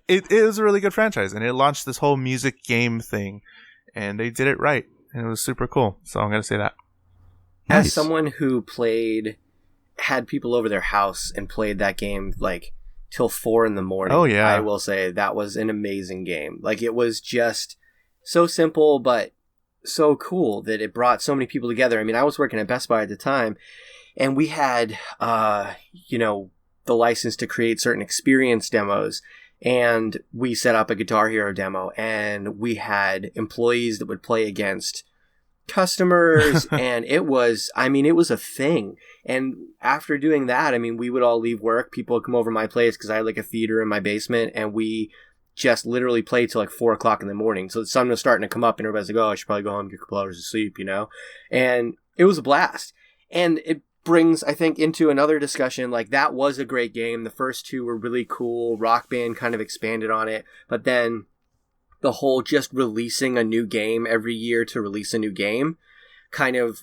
Speaker 3: it was a really good franchise, and it launched this whole music game thing, and they did it right, and it was super cool. So I'm going to say that.
Speaker 4: As
Speaker 2: Nice.
Speaker 4: someone who had people over their house and played that game like till 4 a.m.
Speaker 3: Oh, yeah.
Speaker 4: I will say that was an amazing game. Like, it was just so simple, but so cool that it brought so many people together. I mean, I was working at Best Buy at the time, and we had, the license to create certain experience demos, and we set up a Guitar Hero demo, and we had employees that would play against customers, and it was a thing. And after doing that, we would all leave work, people would come over my place because I had like a theater in my basement, and we just literally played till like 4 o'clock in the morning. So the sun was starting to come up, and everybody's like, oh, I should probably go home and get a couple hours of sleep, and it was a blast. And it brings, I think, into another discussion, like, that was a great game. The first 2 were really cool. Rock Band kind of expanded on it, but then the whole just releasing a new game every year to release a new game kind of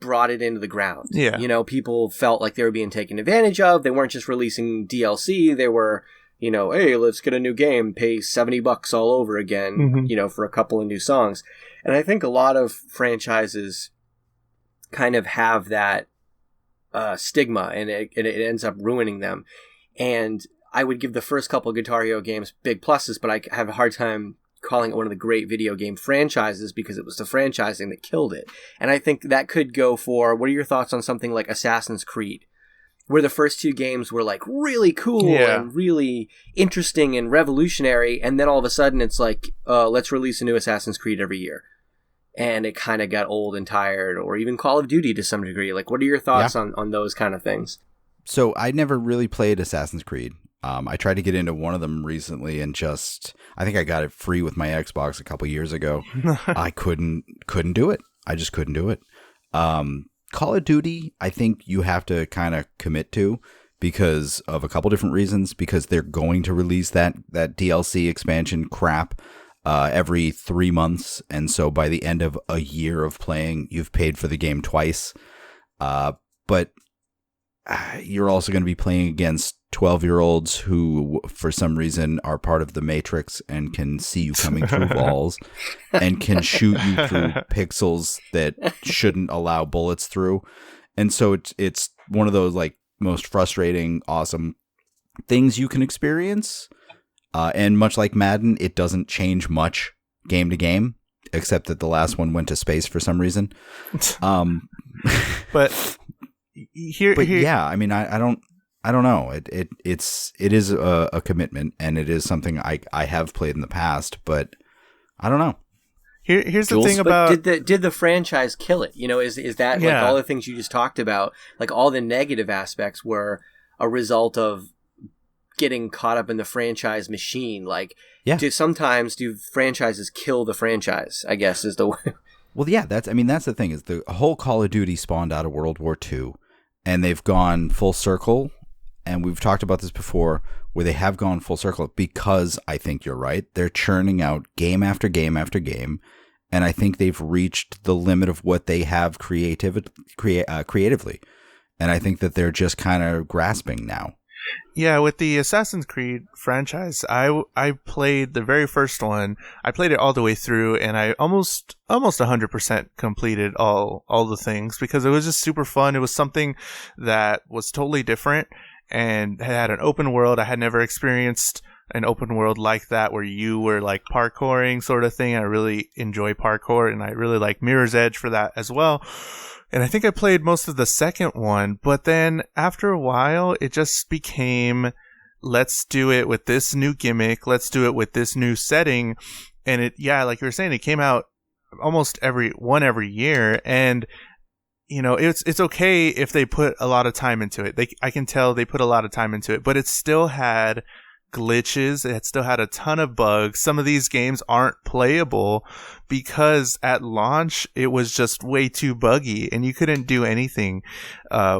Speaker 4: brought it into the ground.
Speaker 3: Yeah.
Speaker 4: People felt like they were being taken advantage of. They weren't just releasing DLC. They were, hey, let's get a new game, pay $70 all over again, for a couple of new songs. And I think a lot of franchises kind of have that stigma, and it ends up ruining them. And I would give the first couple of Guitar Hero games big pluses, but I have a hard time calling it one of the great video game franchises because it was the franchising that killed it. And I think that could go for, what are your thoughts on something like Assassin's Creed, where the first 2 games were like really cool and really interesting and revolutionary, and then all of a sudden it's like, let's release a new Assassin's Creed every year. And it kind of got old and tired, or even Call of Duty to some degree. Like, what are your thoughts on those kind of things?
Speaker 2: So I never really played Assassin's Creed. I tried to get into one of them recently, and I think I got it free with my Xbox a couple years ago. I couldn't do it. I just couldn't do it. Call of Duty, I think you have to kind of commit to because of a couple different reasons. Because they're going to release that DLC expansion crap every 3 months. And so by the end of a year of playing, you've paid for the game twice. But you're also going to be playing against 12-year-olds who, for some reason, are part of the Matrix and can see you coming through walls and can shoot you through pixels that shouldn't allow bullets through. And so it's one of those like most frustrating, awesome things you can experience. And much like Madden, it doesn't change much game to game, except that the last one went to space for some reason.
Speaker 3: But
Speaker 2: yeah, I mean, I don't know. It is a commitment, and it is something I have played in the past, but I don't know.
Speaker 3: Here's the thing about
Speaker 4: did the franchise kill it? You know, is that like all the things you just talked about, like all the negative aspects were a result of getting caught up in the franchise machine? Like, do franchises kill the franchise? I guess is the way. Well,
Speaker 2: yeah, that's the thing is the whole Call of Duty spawned out of World War II, and they've gone full circle. And we've talked about this before, where they have gone full circle because I think you're right. They're churning out game after game after game. And I think they've reached the limit of what they have creatively. And I think that they're just kind of grasping now.
Speaker 3: Yeah, with the Assassin's Creed franchise, I played the very first one. I played it all the way through, and I almost 100% completed all the things because it was just super fun. It was something that was totally different and had an open world. I had never experienced an open world like that where you were like parkouring sort of thing. I really enjoy parkour, and I really like Mirror's Edge for that as well. And I think I played most of the second one, but then after a while, it just became, let's do it with this new gimmick. Let's do it with this new setting. And like you were saying, it came out almost every year. And, you know, it's okay if they put a lot of time into it. I can tell they put a lot of time into it, but it still had glitches. It still had a ton of bugs. Some of these games aren't playable because at launch it was just way too buggy and you couldn't do anything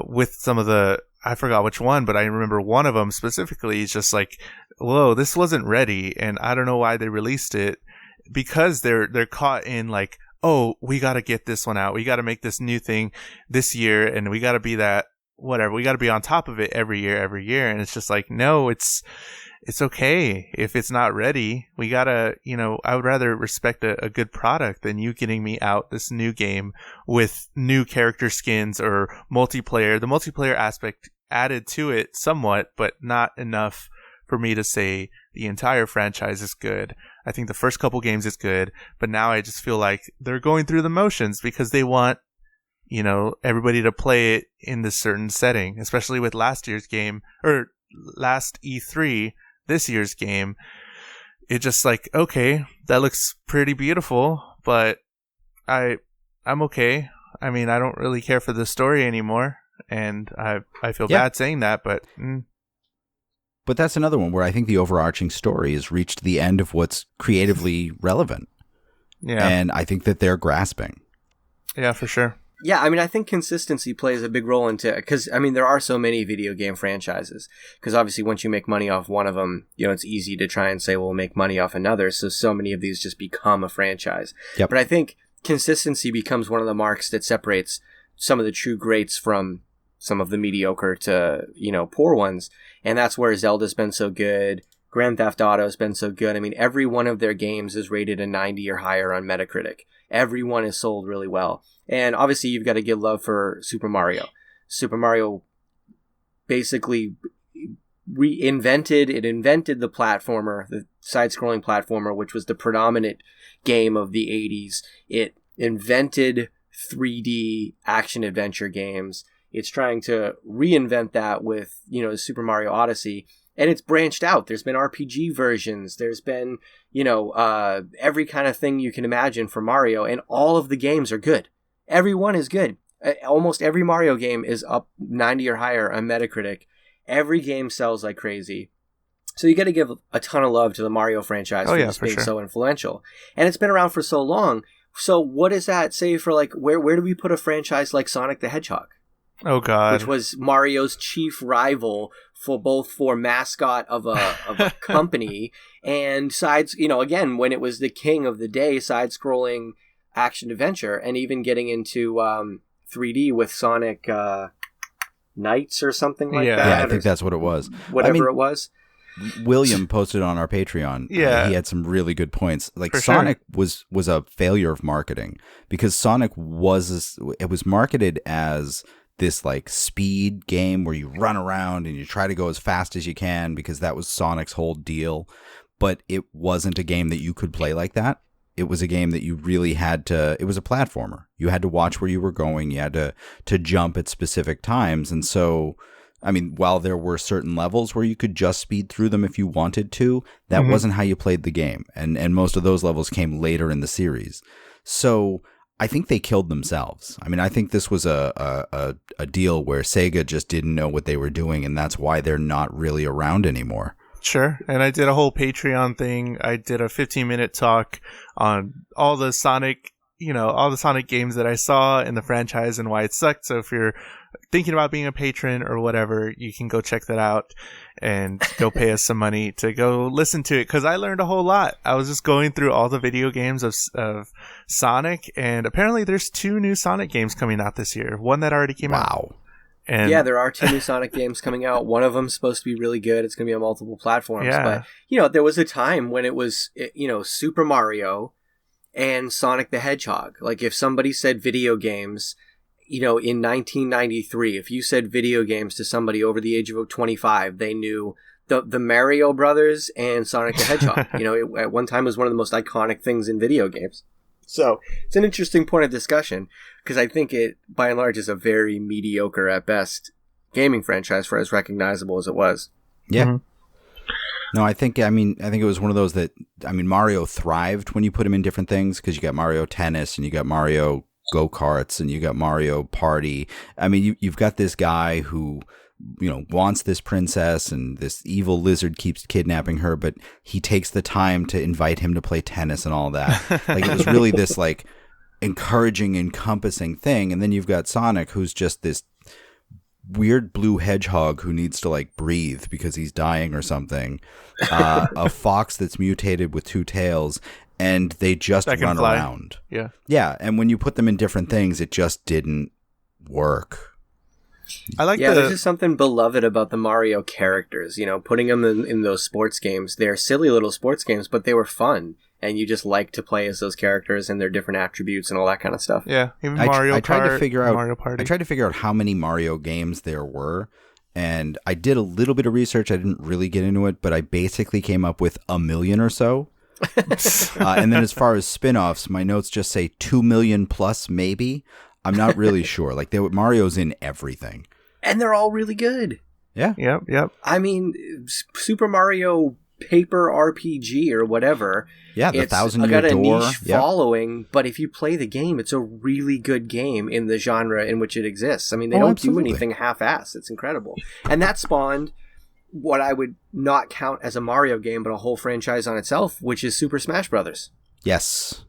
Speaker 3: with some of the, I forgot which one, but I remember one of them specifically is just like, whoa, this wasn't ready. And I don't know why they released it, because they're caught in like, oh, we got to get this one out. We got to make this new thing this year, and we got to be that whatever. We got to be on top of it every year. And it's just like, no, it's okay if it's not ready. We gotta, you know, I would rather respect a good product than you getting me out this new game with new character skins or multiplayer. The multiplayer aspect added to it somewhat, but not enough for me to say the entire franchise is good. I think the first couple games is good, but now I just feel like they're going through the motions because they want, you know, everybody to play it in this certain setting, especially with last year's game or last E3. This year's game, it just like, okay, that looks pretty beautiful, but I'm okay. I mean, I don't really care for the story anymore, and I feel bad saying that, but
Speaker 2: But that's another one where I think the overarching story has reached the end of what's creatively relevant. Yeah. And I think that they're grasping.
Speaker 3: Yeah, for sure.
Speaker 4: Yeah, I mean, I think consistency plays a big role into it because, I mean, there are so many video game franchises because obviously once you make money off one of them, you know, it's easy to try and say, well, we'll make money off another. So many of these just become a franchise.
Speaker 2: Yep.
Speaker 4: But I think consistency becomes one of the marks that separates some of the true greats from some of the mediocre to, you know, poor ones. And that's where Zelda's been so good. Grand Theft Auto's been so good. I mean, every one of their games is rated a 90 or higher on Metacritic. Every one is sold really well. And obviously, you've got to give love for Super Mario. Super Mario basically invented the platformer, the side-scrolling platformer, which was the predominant game of the 80s. It invented 3D action-adventure games. It's trying to reinvent that with, you know, Super Mario Odyssey. And it's branched out. There's been RPG versions. There's been, you know, every kind of thing you can imagine for Mario. And all of the games are good. Every one is good. Almost every Mario game is up 90 or higher on Metacritic. Every game sells like crazy. So you got to give a ton of love to the Mario franchise for being so influential. And it's been around for so long. So what does that say for like where do we put a franchise like Sonic the Hedgehog?
Speaker 3: Oh God!
Speaker 4: Which was Mario's chief rival for mascot of a company and sides. Again, when it was the king of the day, side-scrolling action adventure, and even getting into 3D with Sonic Knights or something like that.
Speaker 2: Yeah, I think that's what it was.
Speaker 4: Whatever it was.
Speaker 2: William posted on our Patreon.
Speaker 3: Yeah,
Speaker 2: he had some really good points. Like
Speaker 3: For
Speaker 2: Sonic
Speaker 3: sure.
Speaker 2: was a failure of marketing because Sonic was marketed as this like speed game where you run around and you try to go as fast as you can because that was Sonic's whole deal. But it wasn't a game that you could play like that. It was a game that you really had to, it was a platformer. You had to watch where you were going. You had to jump at specific times. And so, I mean, while there were certain levels where you could just speed through them if you wanted to, that wasn't how you played the game. And most of those levels came later in the series. So I think they killed themselves. I mean, I think this was a deal where Sega just didn't know what they were doing, and that's why they're not really around anymore.
Speaker 3: Sure. And I did a whole Patreon thing. I did a 15-minute talk on all the Sonic games that I saw in the franchise and why it sucked. So if you're thinking about being a patron or whatever, you can go check that out and go pay us some money to go listen to it, because I learned a whole lot. I was just going through all the video games of Sonic, and apparently there's 2 new Sonic games coming out this year. One that already came out.
Speaker 2: Wow.
Speaker 3: And
Speaker 4: yeah, there are 2 new Sonic games coming out. One of them's supposed to be really good. It's going to be on multiple platforms.
Speaker 3: Yeah.
Speaker 4: But, there was a time when it was, Super Mario and Sonic the Hedgehog. Like, if somebody said video games, in 1993, if you said video games to somebody over the age of 25, they knew the Mario Brothers and Sonic the Hedgehog. It, at one time, was one of the most iconic things in video games. So it's an interesting point of discussion, because I think it, by and large, is a very mediocre at best gaming franchise for as recognizable as it was.
Speaker 2: Yeah.
Speaker 3: Mm-hmm.
Speaker 2: No, I think it was one of those that, Mario thrived when you put him in different things, because you got Mario Tennis and you got Mario Go-Karts and you got Mario Party. I mean, you've got this guy who, wants this princess, and this evil lizard keeps kidnapping her, but he takes the time to invite him to play tennis and all that. Like, it was really this like encouraging, encompassing thing. And then you've got Sonic, who's just this weird blue hedgehog who needs to like breathe because he's dying or something. A fox that's mutated with 2 tails, and they just run around.
Speaker 3: Yeah.
Speaker 2: Yeah. And when you put them in different things, it just didn't work.
Speaker 3: I like
Speaker 4: there's just something beloved about the Mario characters, putting them in those sports games. They're silly little sports games, but they were fun, and you just like to play as those characters and their different attributes and all that kind of stuff.
Speaker 3: Yeah, even Mario Kart, Mario Party.
Speaker 2: I tried to figure out how many Mario games there were, and I did a little bit of research. I didn't really get into it, but I basically came up with 1 million or so. And then as far as spin-offs, my notes just say 2 million plus, maybe. I'm not really sure. Like, Mario's in everything.
Speaker 4: And they're all really good.
Speaker 2: Yeah.
Speaker 3: Yep.
Speaker 4: I mean, Super Mario Paper RPG or whatever.
Speaker 2: Yeah, the 1,000-Year Door.
Speaker 4: It's got a niche following, but if you play the game, it's a really good game in the genre in which it exists. I mean, they don't do anything half-assed. It's incredible. And that spawned what I would not count as a Mario game, but a whole franchise on itself, which is Super Smash Brothers.
Speaker 2: Yes.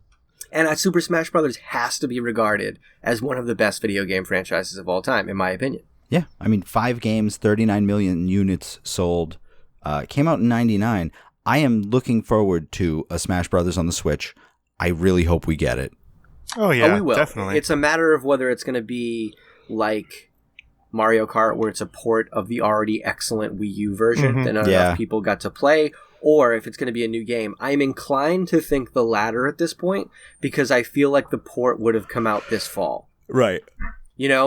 Speaker 4: And Super Smash Brothers has to be regarded as one of the best video game franchises of all time, in my opinion.
Speaker 2: Yeah. I mean, 5 games, 39 million units sold. Came out in 99. I am looking forward to a Smash Brothers on the Switch. I really hope we get it.
Speaker 3: Oh, yeah,
Speaker 4: we will.
Speaker 3: Definitely.
Speaker 4: It's a matter of whether it's going to be like Mario Kart, where it's a port of the already excellent Wii U version that not enough people got to play, or if it's going to be a new game. I'm inclined to think the latter at this point, because I feel like the port would have come out this fall.
Speaker 2: Right.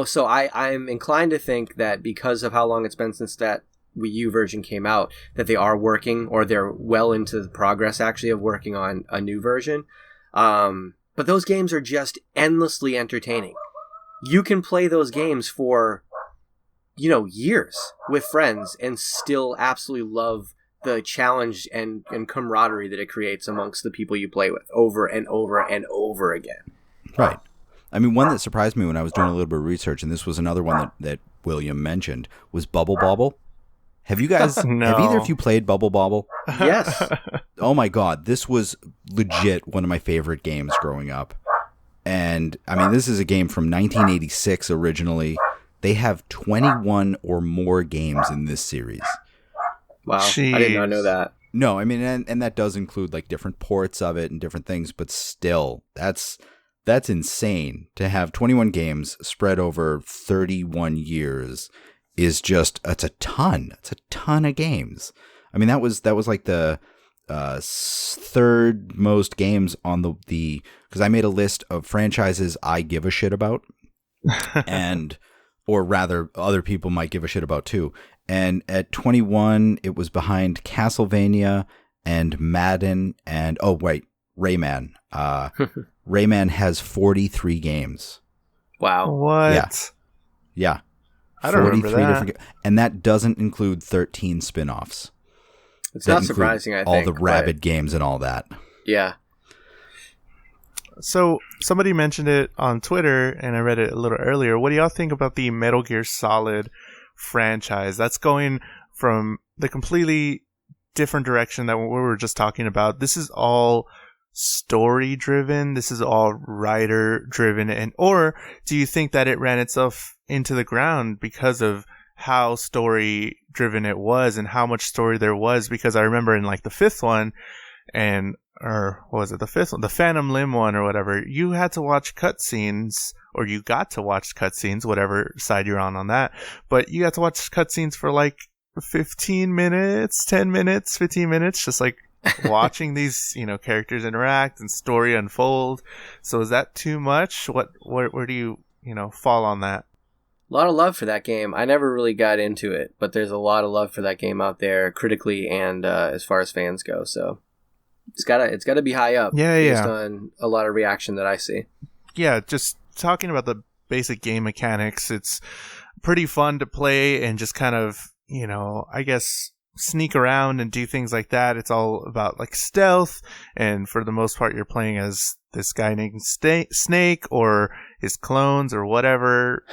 Speaker 4: So I'm inclined to think that because of how long it's been since that Wii U version came out, that they are working, or they're well into the progress actually of working on a new version. But those games are just endlessly entertaining. You can play those games for, years with friends and still absolutely love the challenge and camaraderie that it creates amongst the people you play with over and over and over again.
Speaker 2: Right. I mean, one that surprised me when I was doing a little bit of research, and this was another one that William mentioned, was Bubble Bobble. Have you guys,
Speaker 3: No.
Speaker 2: have either of you played Bubble Bobble?
Speaker 4: Yes.
Speaker 2: Oh my God, this was legit one of my favorite games growing up. And I mean, this is a game from 1986 originally. They have 21 or more games in this series.
Speaker 4: Wow.
Speaker 3: Jeez.
Speaker 4: I did not know that.
Speaker 2: No, I mean, and that does include like different ports of it and different things, but still, that's insane to have 21 games spread over 31 years. It's a ton. It's a ton of games. I mean, that was like the third most games on the because I made a list of franchises I give a shit about, or rather, other people might give a shit about too. And at 21, it was behind Castlevania and Madden and Rayman. Rayman has 43 games.
Speaker 4: Wow.
Speaker 3: What?
Speaker 2: Yeah.
Speaker 3: I don't remember that.
Speaker 2: And that doesn't include 13 spin-offs.
Speaker 4: It's not surprising, I think.
Speaker 2: All the Rabid games and all that.
Speaker 4: Yeah.
Speaker 3: So somebody mentioned it on Twitter, and I read it a little earlier. What do y'all think about the Metal Gear Solid franchise? That's going from the completely different direction that we were just talking about. This is all story driven. This is all writer driven. Or do you think that it ran itself into the ground because of how story driven it was and how much story there was? Because I remember in like the fifth one, or what was it, the fifth one, the Phantom Limb one or whatever, you had to watch cutscenes, or you got to watch cutscenes, whatever side you're on that, but you got to watch cutscenes for like 15 minutes, 10 minutes, 15 minutes, just like watching these, characters interact and story unfold. So is that too much? Where do you fall on that?
Speaker 4: A lot of love for that game. I never really got into it, but there's a lot of love for that game out there, critically and as far as fans go. So it's gotta be high up. Based on a lot of reaction that I see. Yeah,
Speaker 3: just talking about the basic game mechanics, it's pretty fun to play and just kind of, I guess, sneak around and do things like that. It's all about like stealth, and for the most part, you're playing as this guy named Snake or his clones or whatever,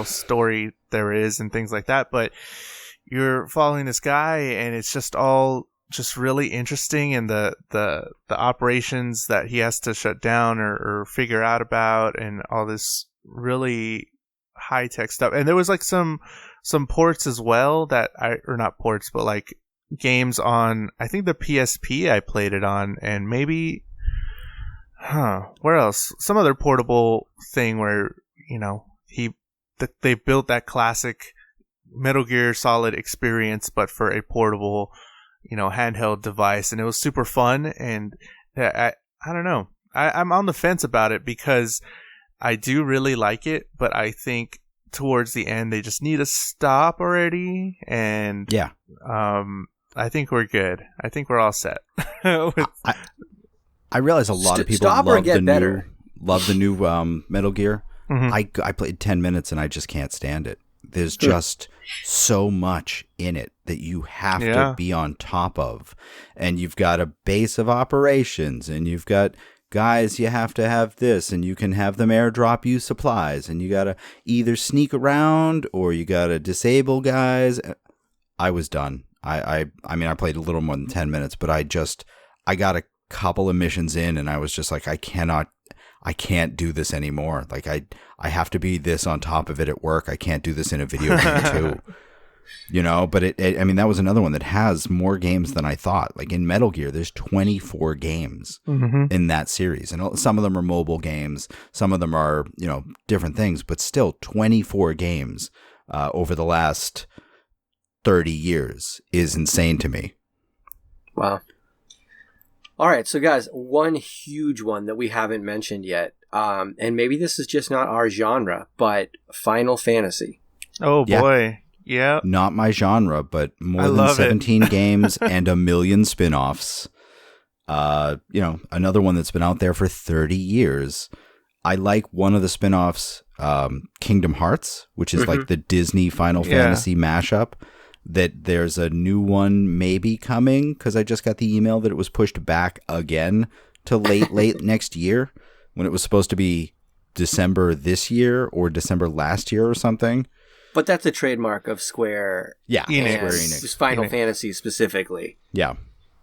Speaker 3: story there is and things like that. But you're following this guy, and it's just all just really interesting, and the operations that he has to shut down or figure out about, and all this really high tech stuff. And there was like some ports as well or not ports, but like games on, I think the PSP I played it on, and maybe where else? Some other portable thing where, they built that classic Metal Gear Solid experience, but for a portable, handheld device, and it was super fun. And I don't know. I'm on the fence about it because I do really like it, but I think towards the end they just need to stop already. And
Speaker 2: yeah,
Speaker 3: I think we're good. I think we're all set.
Speaker 2: I realize a lot of people love the new Metal Gear. Mm-hmm. I played 10 minutes and I just can't stand it. There's just so much in it that you have to be on top of. And you've got a base of operations, and you've got guys, you have to have this, and you can have them airdrop you supplies, and you got to either sneak around or you got to disable guys. I was done. I mean, I played a little more than 10 minutes, but I got a couple of missions in, and I was just like, I can't do this anymore. Like I have to be this on top of it at work. I can't do this in a video game too. But I mean, that was another one that has more games than I thought. Like in Metal Gear, there's 24 games in that series. And some of them are mobile games. Some of them are, different things, but still 24 games over the last 30 years is insane to me.
Speaker 4: Wow. All right, so guys, one huge one that we haven't mentioned yet, and maybe this is just not our genre, but Final Fantasy.
Speaker 3: Oh boy, yeah.
Speaker 2: Not my genre, but more than 17 games and a million spin-offs. Another one that's been out there for 30 years. I like one of the spin-offs, Kingdom Hearts, which is like the Disney Final Fantasy mashup. That there's a new one maybe coming, because I just got the email that it was pushed back again to late next year, when it was supposed to be December this year or December last year or something.
Speaker 4: But that's a trademark of Square.
Speaker 2: Yeah,
Speaker 3: Enix.
Speaker 2: Square Enix.
Speaker 4: Final Fantasy specifically.
Speaker 2: Yeah,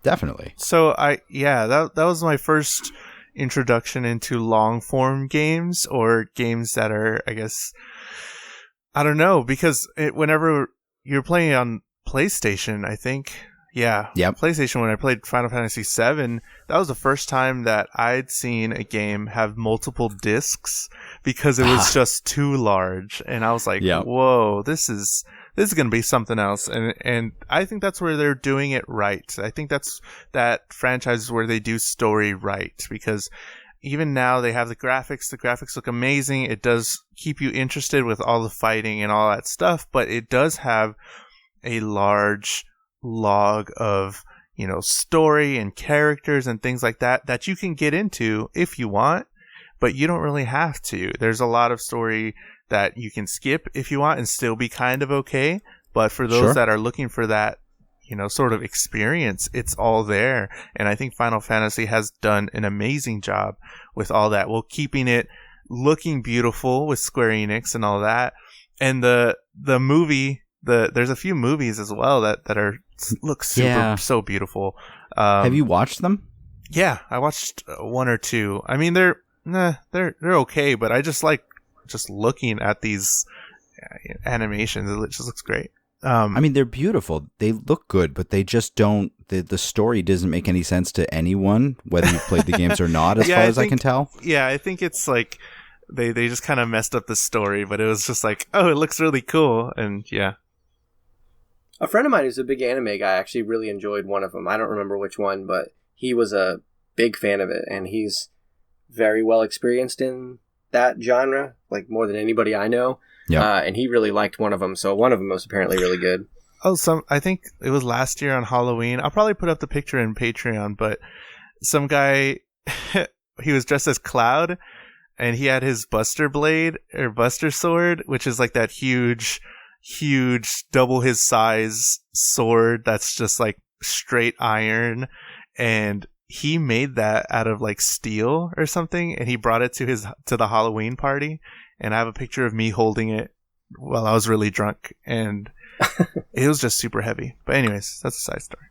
Speaker 2: definitely.
Speaker 3: So that was my first introduction into long form games or games that are, I guess, I don't know, because whenever you're playing on PlayStation, I think, PlayStation, when I played Final Fantasy VII, that was the first time that I'd seen a game have multiple discs because it was just too large. And I was like, whoa, this is going to be something else. And I think that's where they're doing it right. I think that franchise is where they do story right, because even now they have the graphics. The graphics look amazing. It does keep you interested with all the fighting and all that stuff, but it does have a large log of, story and characters and things like that you can get into if you want, but you don't really have to. There's a lot of story that you can skip if you want and still be kind of okay. But for those that are looking for that, sort of experience, it's all there. And I think Final Fantasy has done an amazing job with all that, while keeping it looking beautiful with Square Enix and all that. And the movie, there's a few movies as well that look so beautiful.
Speaker 2: Have you watched them?
Speaker 3: Yeah, I watched one or two. I mean, they're okay, but I just like looking at these animations. It just looks great.
Speaker 2: I mean, they're beautiful. They look good, but they just don't. The story doesn't make any sense to anyone, whether you've played the games or not, as far as I can tell.
Speaker 3: Yeah, I think it's like they just kind of messed up the story, but it was just like, oh, it looks really cool, and yeah.
Speaker 4: A friend of mine who's a big anime guy actually really enjoyed one of them. I don't remember which one, but he was a big fan of it, and he's very well experienced in that genre, like more than anybody I know. Yeah. And he really liked one of them, so one of them was apparently really good.
Speaker 3: Oh, I think it was last year on Halloween. I'll probably put up the picture in Patreon, but some guy, he was dressed as Cloud, and he had his Buster Blade, or Buster Sword, which is like that huge, double his size sword that's just like straight iron, and he made that out of like steel or something, and he brought it to the Halloween party, and I have a picture of me holding it while I was really drunk, and it was just super heavy. But anyways, that's a side story.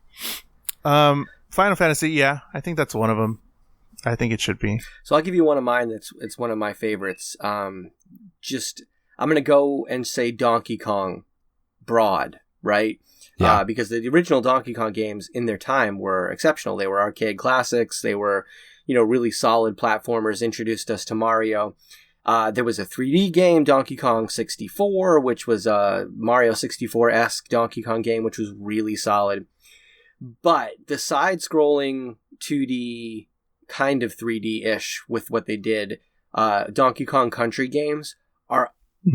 Speaker 3: Final Fantasy, I think that's one of them. I think it should be.
Speaker 4: So I'll give you one of mine. It's one of my favorites. I'm gonna go and say Donkey Kong broad, right? Yeah. Because the original Donkey Kong games in their time were exceptional. They were arcade classics. They were, really solid platformers, introduced us to Mario. There was a 3D game, Donkey Kong 64, which was a Mario 64-esque Donkey Kong game, which was really solid. But the side-scrolling 2D, kind of 3D-ish with what they did, Donkey Kong Country games are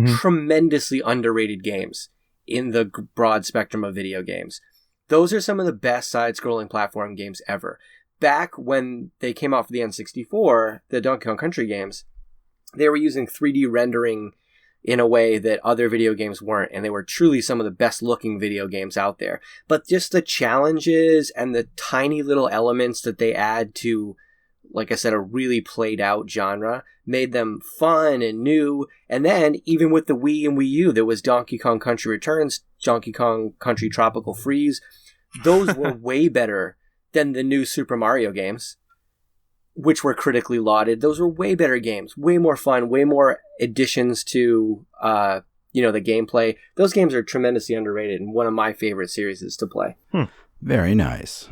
Speaker 4: tremendously underrated games in the broad spectrum of video games. Those are some of the best side-scrolling platform games ever. Back when they came out for the N64, the Donkey Kong Country games, they were using 3D rendering in a way that other video games weren't, and they were truly some of the best-looking video games out there. But just the challenges and the tiny little elements that they add to, like I said, a really played-out genre made them fun and new. And then, even with the Wii and Wii U, there was Donkey Kong Country Returns, Donkey Kong Country Tropical Freeze. Those were way better than the new Super Mario games, which were critically lauded. Those were way better games, way more fun, way more additions to, the gameplay. Those games are tremendously underrated and one of my favorite series to play.
Speaker 2: Very nice.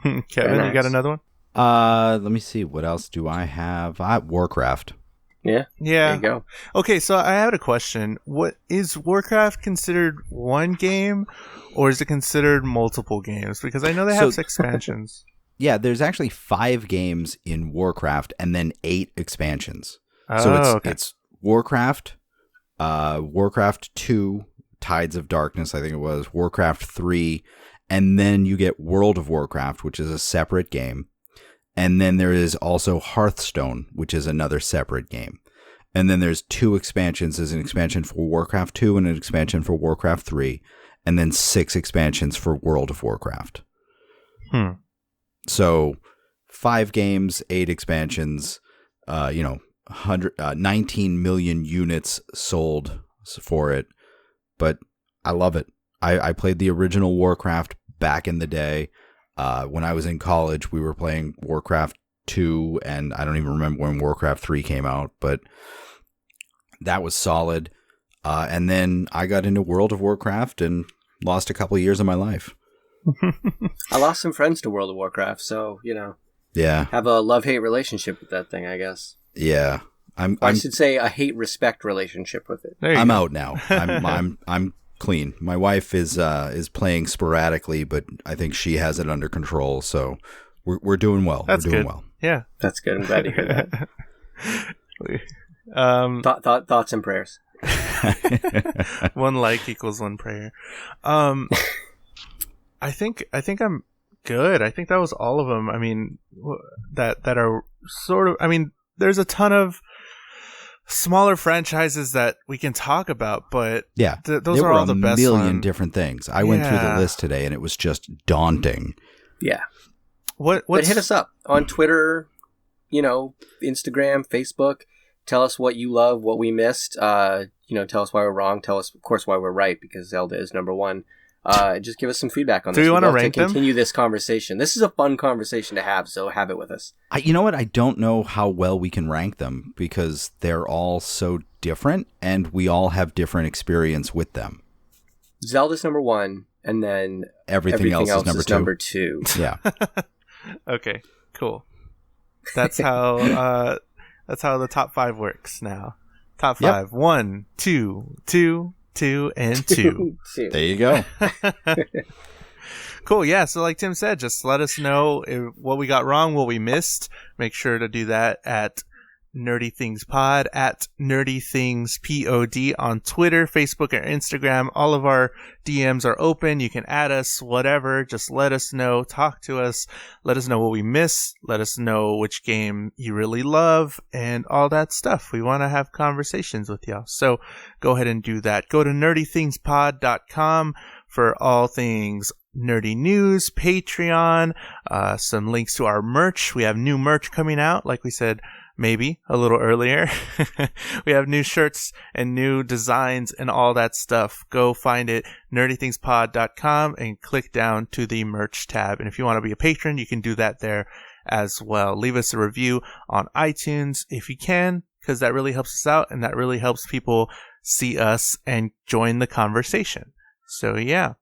Speaker 3: Kevin, you got another one?
Speaker 2: Let me see. What else do I have? Warcraft.
Speaker 4: Yeah. There you go.
Speaker 3: Okay, so I had a question. What is Warcraft considered one game, or is it considered multiple games? Because I know they have expansions.
Speaker 2: Yeah, there's actually 5 games in Warcraft and then 8 expansions. So it's Warcraft, Warcraft 2, Tides of Darkness, I think it was, Warcraft 3, and then you get World of Warcraft, which is a separate game. And then there is also Hearthstone, which is another separate game. And then there's 2 expansions. There's an expansion for Warcraft 2 and an expansion for Warcraft 3. And then 6 expansions for World of Warcraft. So 5 games, 8 expansions, 19 million units sold for it. But I love it. I played the original Warcraft back in the day. When I was in college, we were playing Warcraft 2, and I don't even remember when Warcraft 3 came out, but that was solid. And then I got into World of Warcraft and lost a couple of years of my life.
Speaker 4: I lost some friends to World of Warcraft, so,
Speaker 2: Yeah.
Speaker 4: have a love-hate relationship with that thing, I guess.
Speaker 2: Yeah.
Speaker 4: I should say a hate-respect relationship with it.
Speaker 2: I'm out now. I'm clean. My wife is playing sporadically, but I think she has it under control, so we're doing well.
Speaker 3: That's
Speaker 2: we're doing
Speaker 3: good.
Speaker 2: well.
Speaker 3: Yeah.
Speaker 4: That's good. I'm glad to hear that. Thoughts and prayers.
Speaker 3: One like equals one prayer. I think I'm good. I think that was all of them. I mean, that are sort of. I mean, there's a ton of smaller franchises that we can talk about, but
Speaker 2: yeah,
Speaker 3: those are all the best.
Speaker 2: There were a million different things. I went through the list today, and it was just daunting.
Speaker 4: Yeah.
Speaker 3: But
Speaker 4: hit us up on Twitter, Instagram, Facebook. Tell us what you love, what we missed. Tell us why we're wrong. Tell us, of course, why we're right, because Zelda is number one. Just give us some feedback on this.
Speaker 3: Do you want to rank them?
Speaker 4: Continue this conversation. This is a fun conversation to have, so have it with us.
Speaker 2: You know what? I don't know how well we can rank them because they're all so different, and we all have different experience with them.
Speaker 4: Zelda's number one, and then
Speaker 2: everything else is
Speaker 4: number two.
Speaker 2: Yeah.
Speaker 3: Okay. Cool. That's how the top 5 works now. Top 5. Yep. 1, 2, 2, 2, and 2.
Speaker 2: There you go.
Speaker 3: Cool. Yeah. So like Tim said, just let us know what we got wrong, what we missed. Make sure to do that at Nerdy Things Pod, at Nerdy Things POD on Twitter, Facebook, or Instagram. All of our DMs are open. You can add us, whatever. Just let us know. Talk to us. Let us know what we miss. Let us know which game you really love and all that stuff. We want to have conversations with y'all. So go ahead and do that. Go to nerdythingspod.com for all things nerdy news, Patreon, some links to our merch. We have new merch coming out, like we said, maybe a little earlier. We have new shirts and new designs and all that stuff. Go find it, nerdythingspod.com, and click down to the merch tab. And if you want to be a patron, you can do that there as well. Leave us a review on iTunes if you can, because that really helps us out and that really helps people see us and join the conversation. So yeah.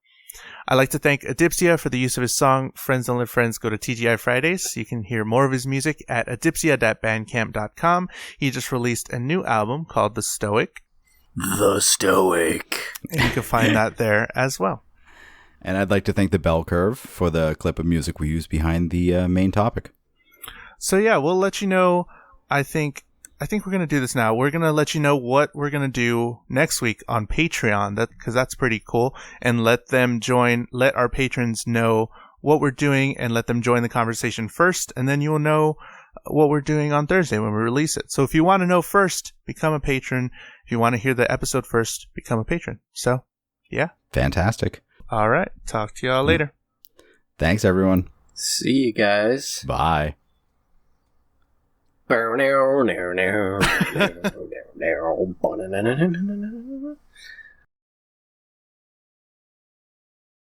Speaker 3: I'd like to thank Adipsia for the use of his song Friends Don't Live Friends Go to TGI Fridays. You can hear more of his music at adipsia.bandcamp.com. He just released a new album called The Stoic.
Speaker 4: The Stoic.
Speaker 3: And you can find that there as well.
Speaker 2: And I'd like to thank the Bell Curve for the clip of music we used behind the main topic.
Speaker 3: So yeah, we'll let you know. I think we're going to do this now. We're going to let you know what we're going to do next week on Patreon, because that's pretty cool. And let our patrons know what we're doing and let them join the conversation first. And then you will know what we're doing on Thursday when we release it. So if you want to know first, become a patron. If you want to hear the episode first, become a patron. So yeah.
Speaker 2: Fantastic.
Speaker 3: All right. Talk to y'all later.
Speaker 2: Thanks, everyone.
Speaker 4: See you guys.
Speaker 2: Bye.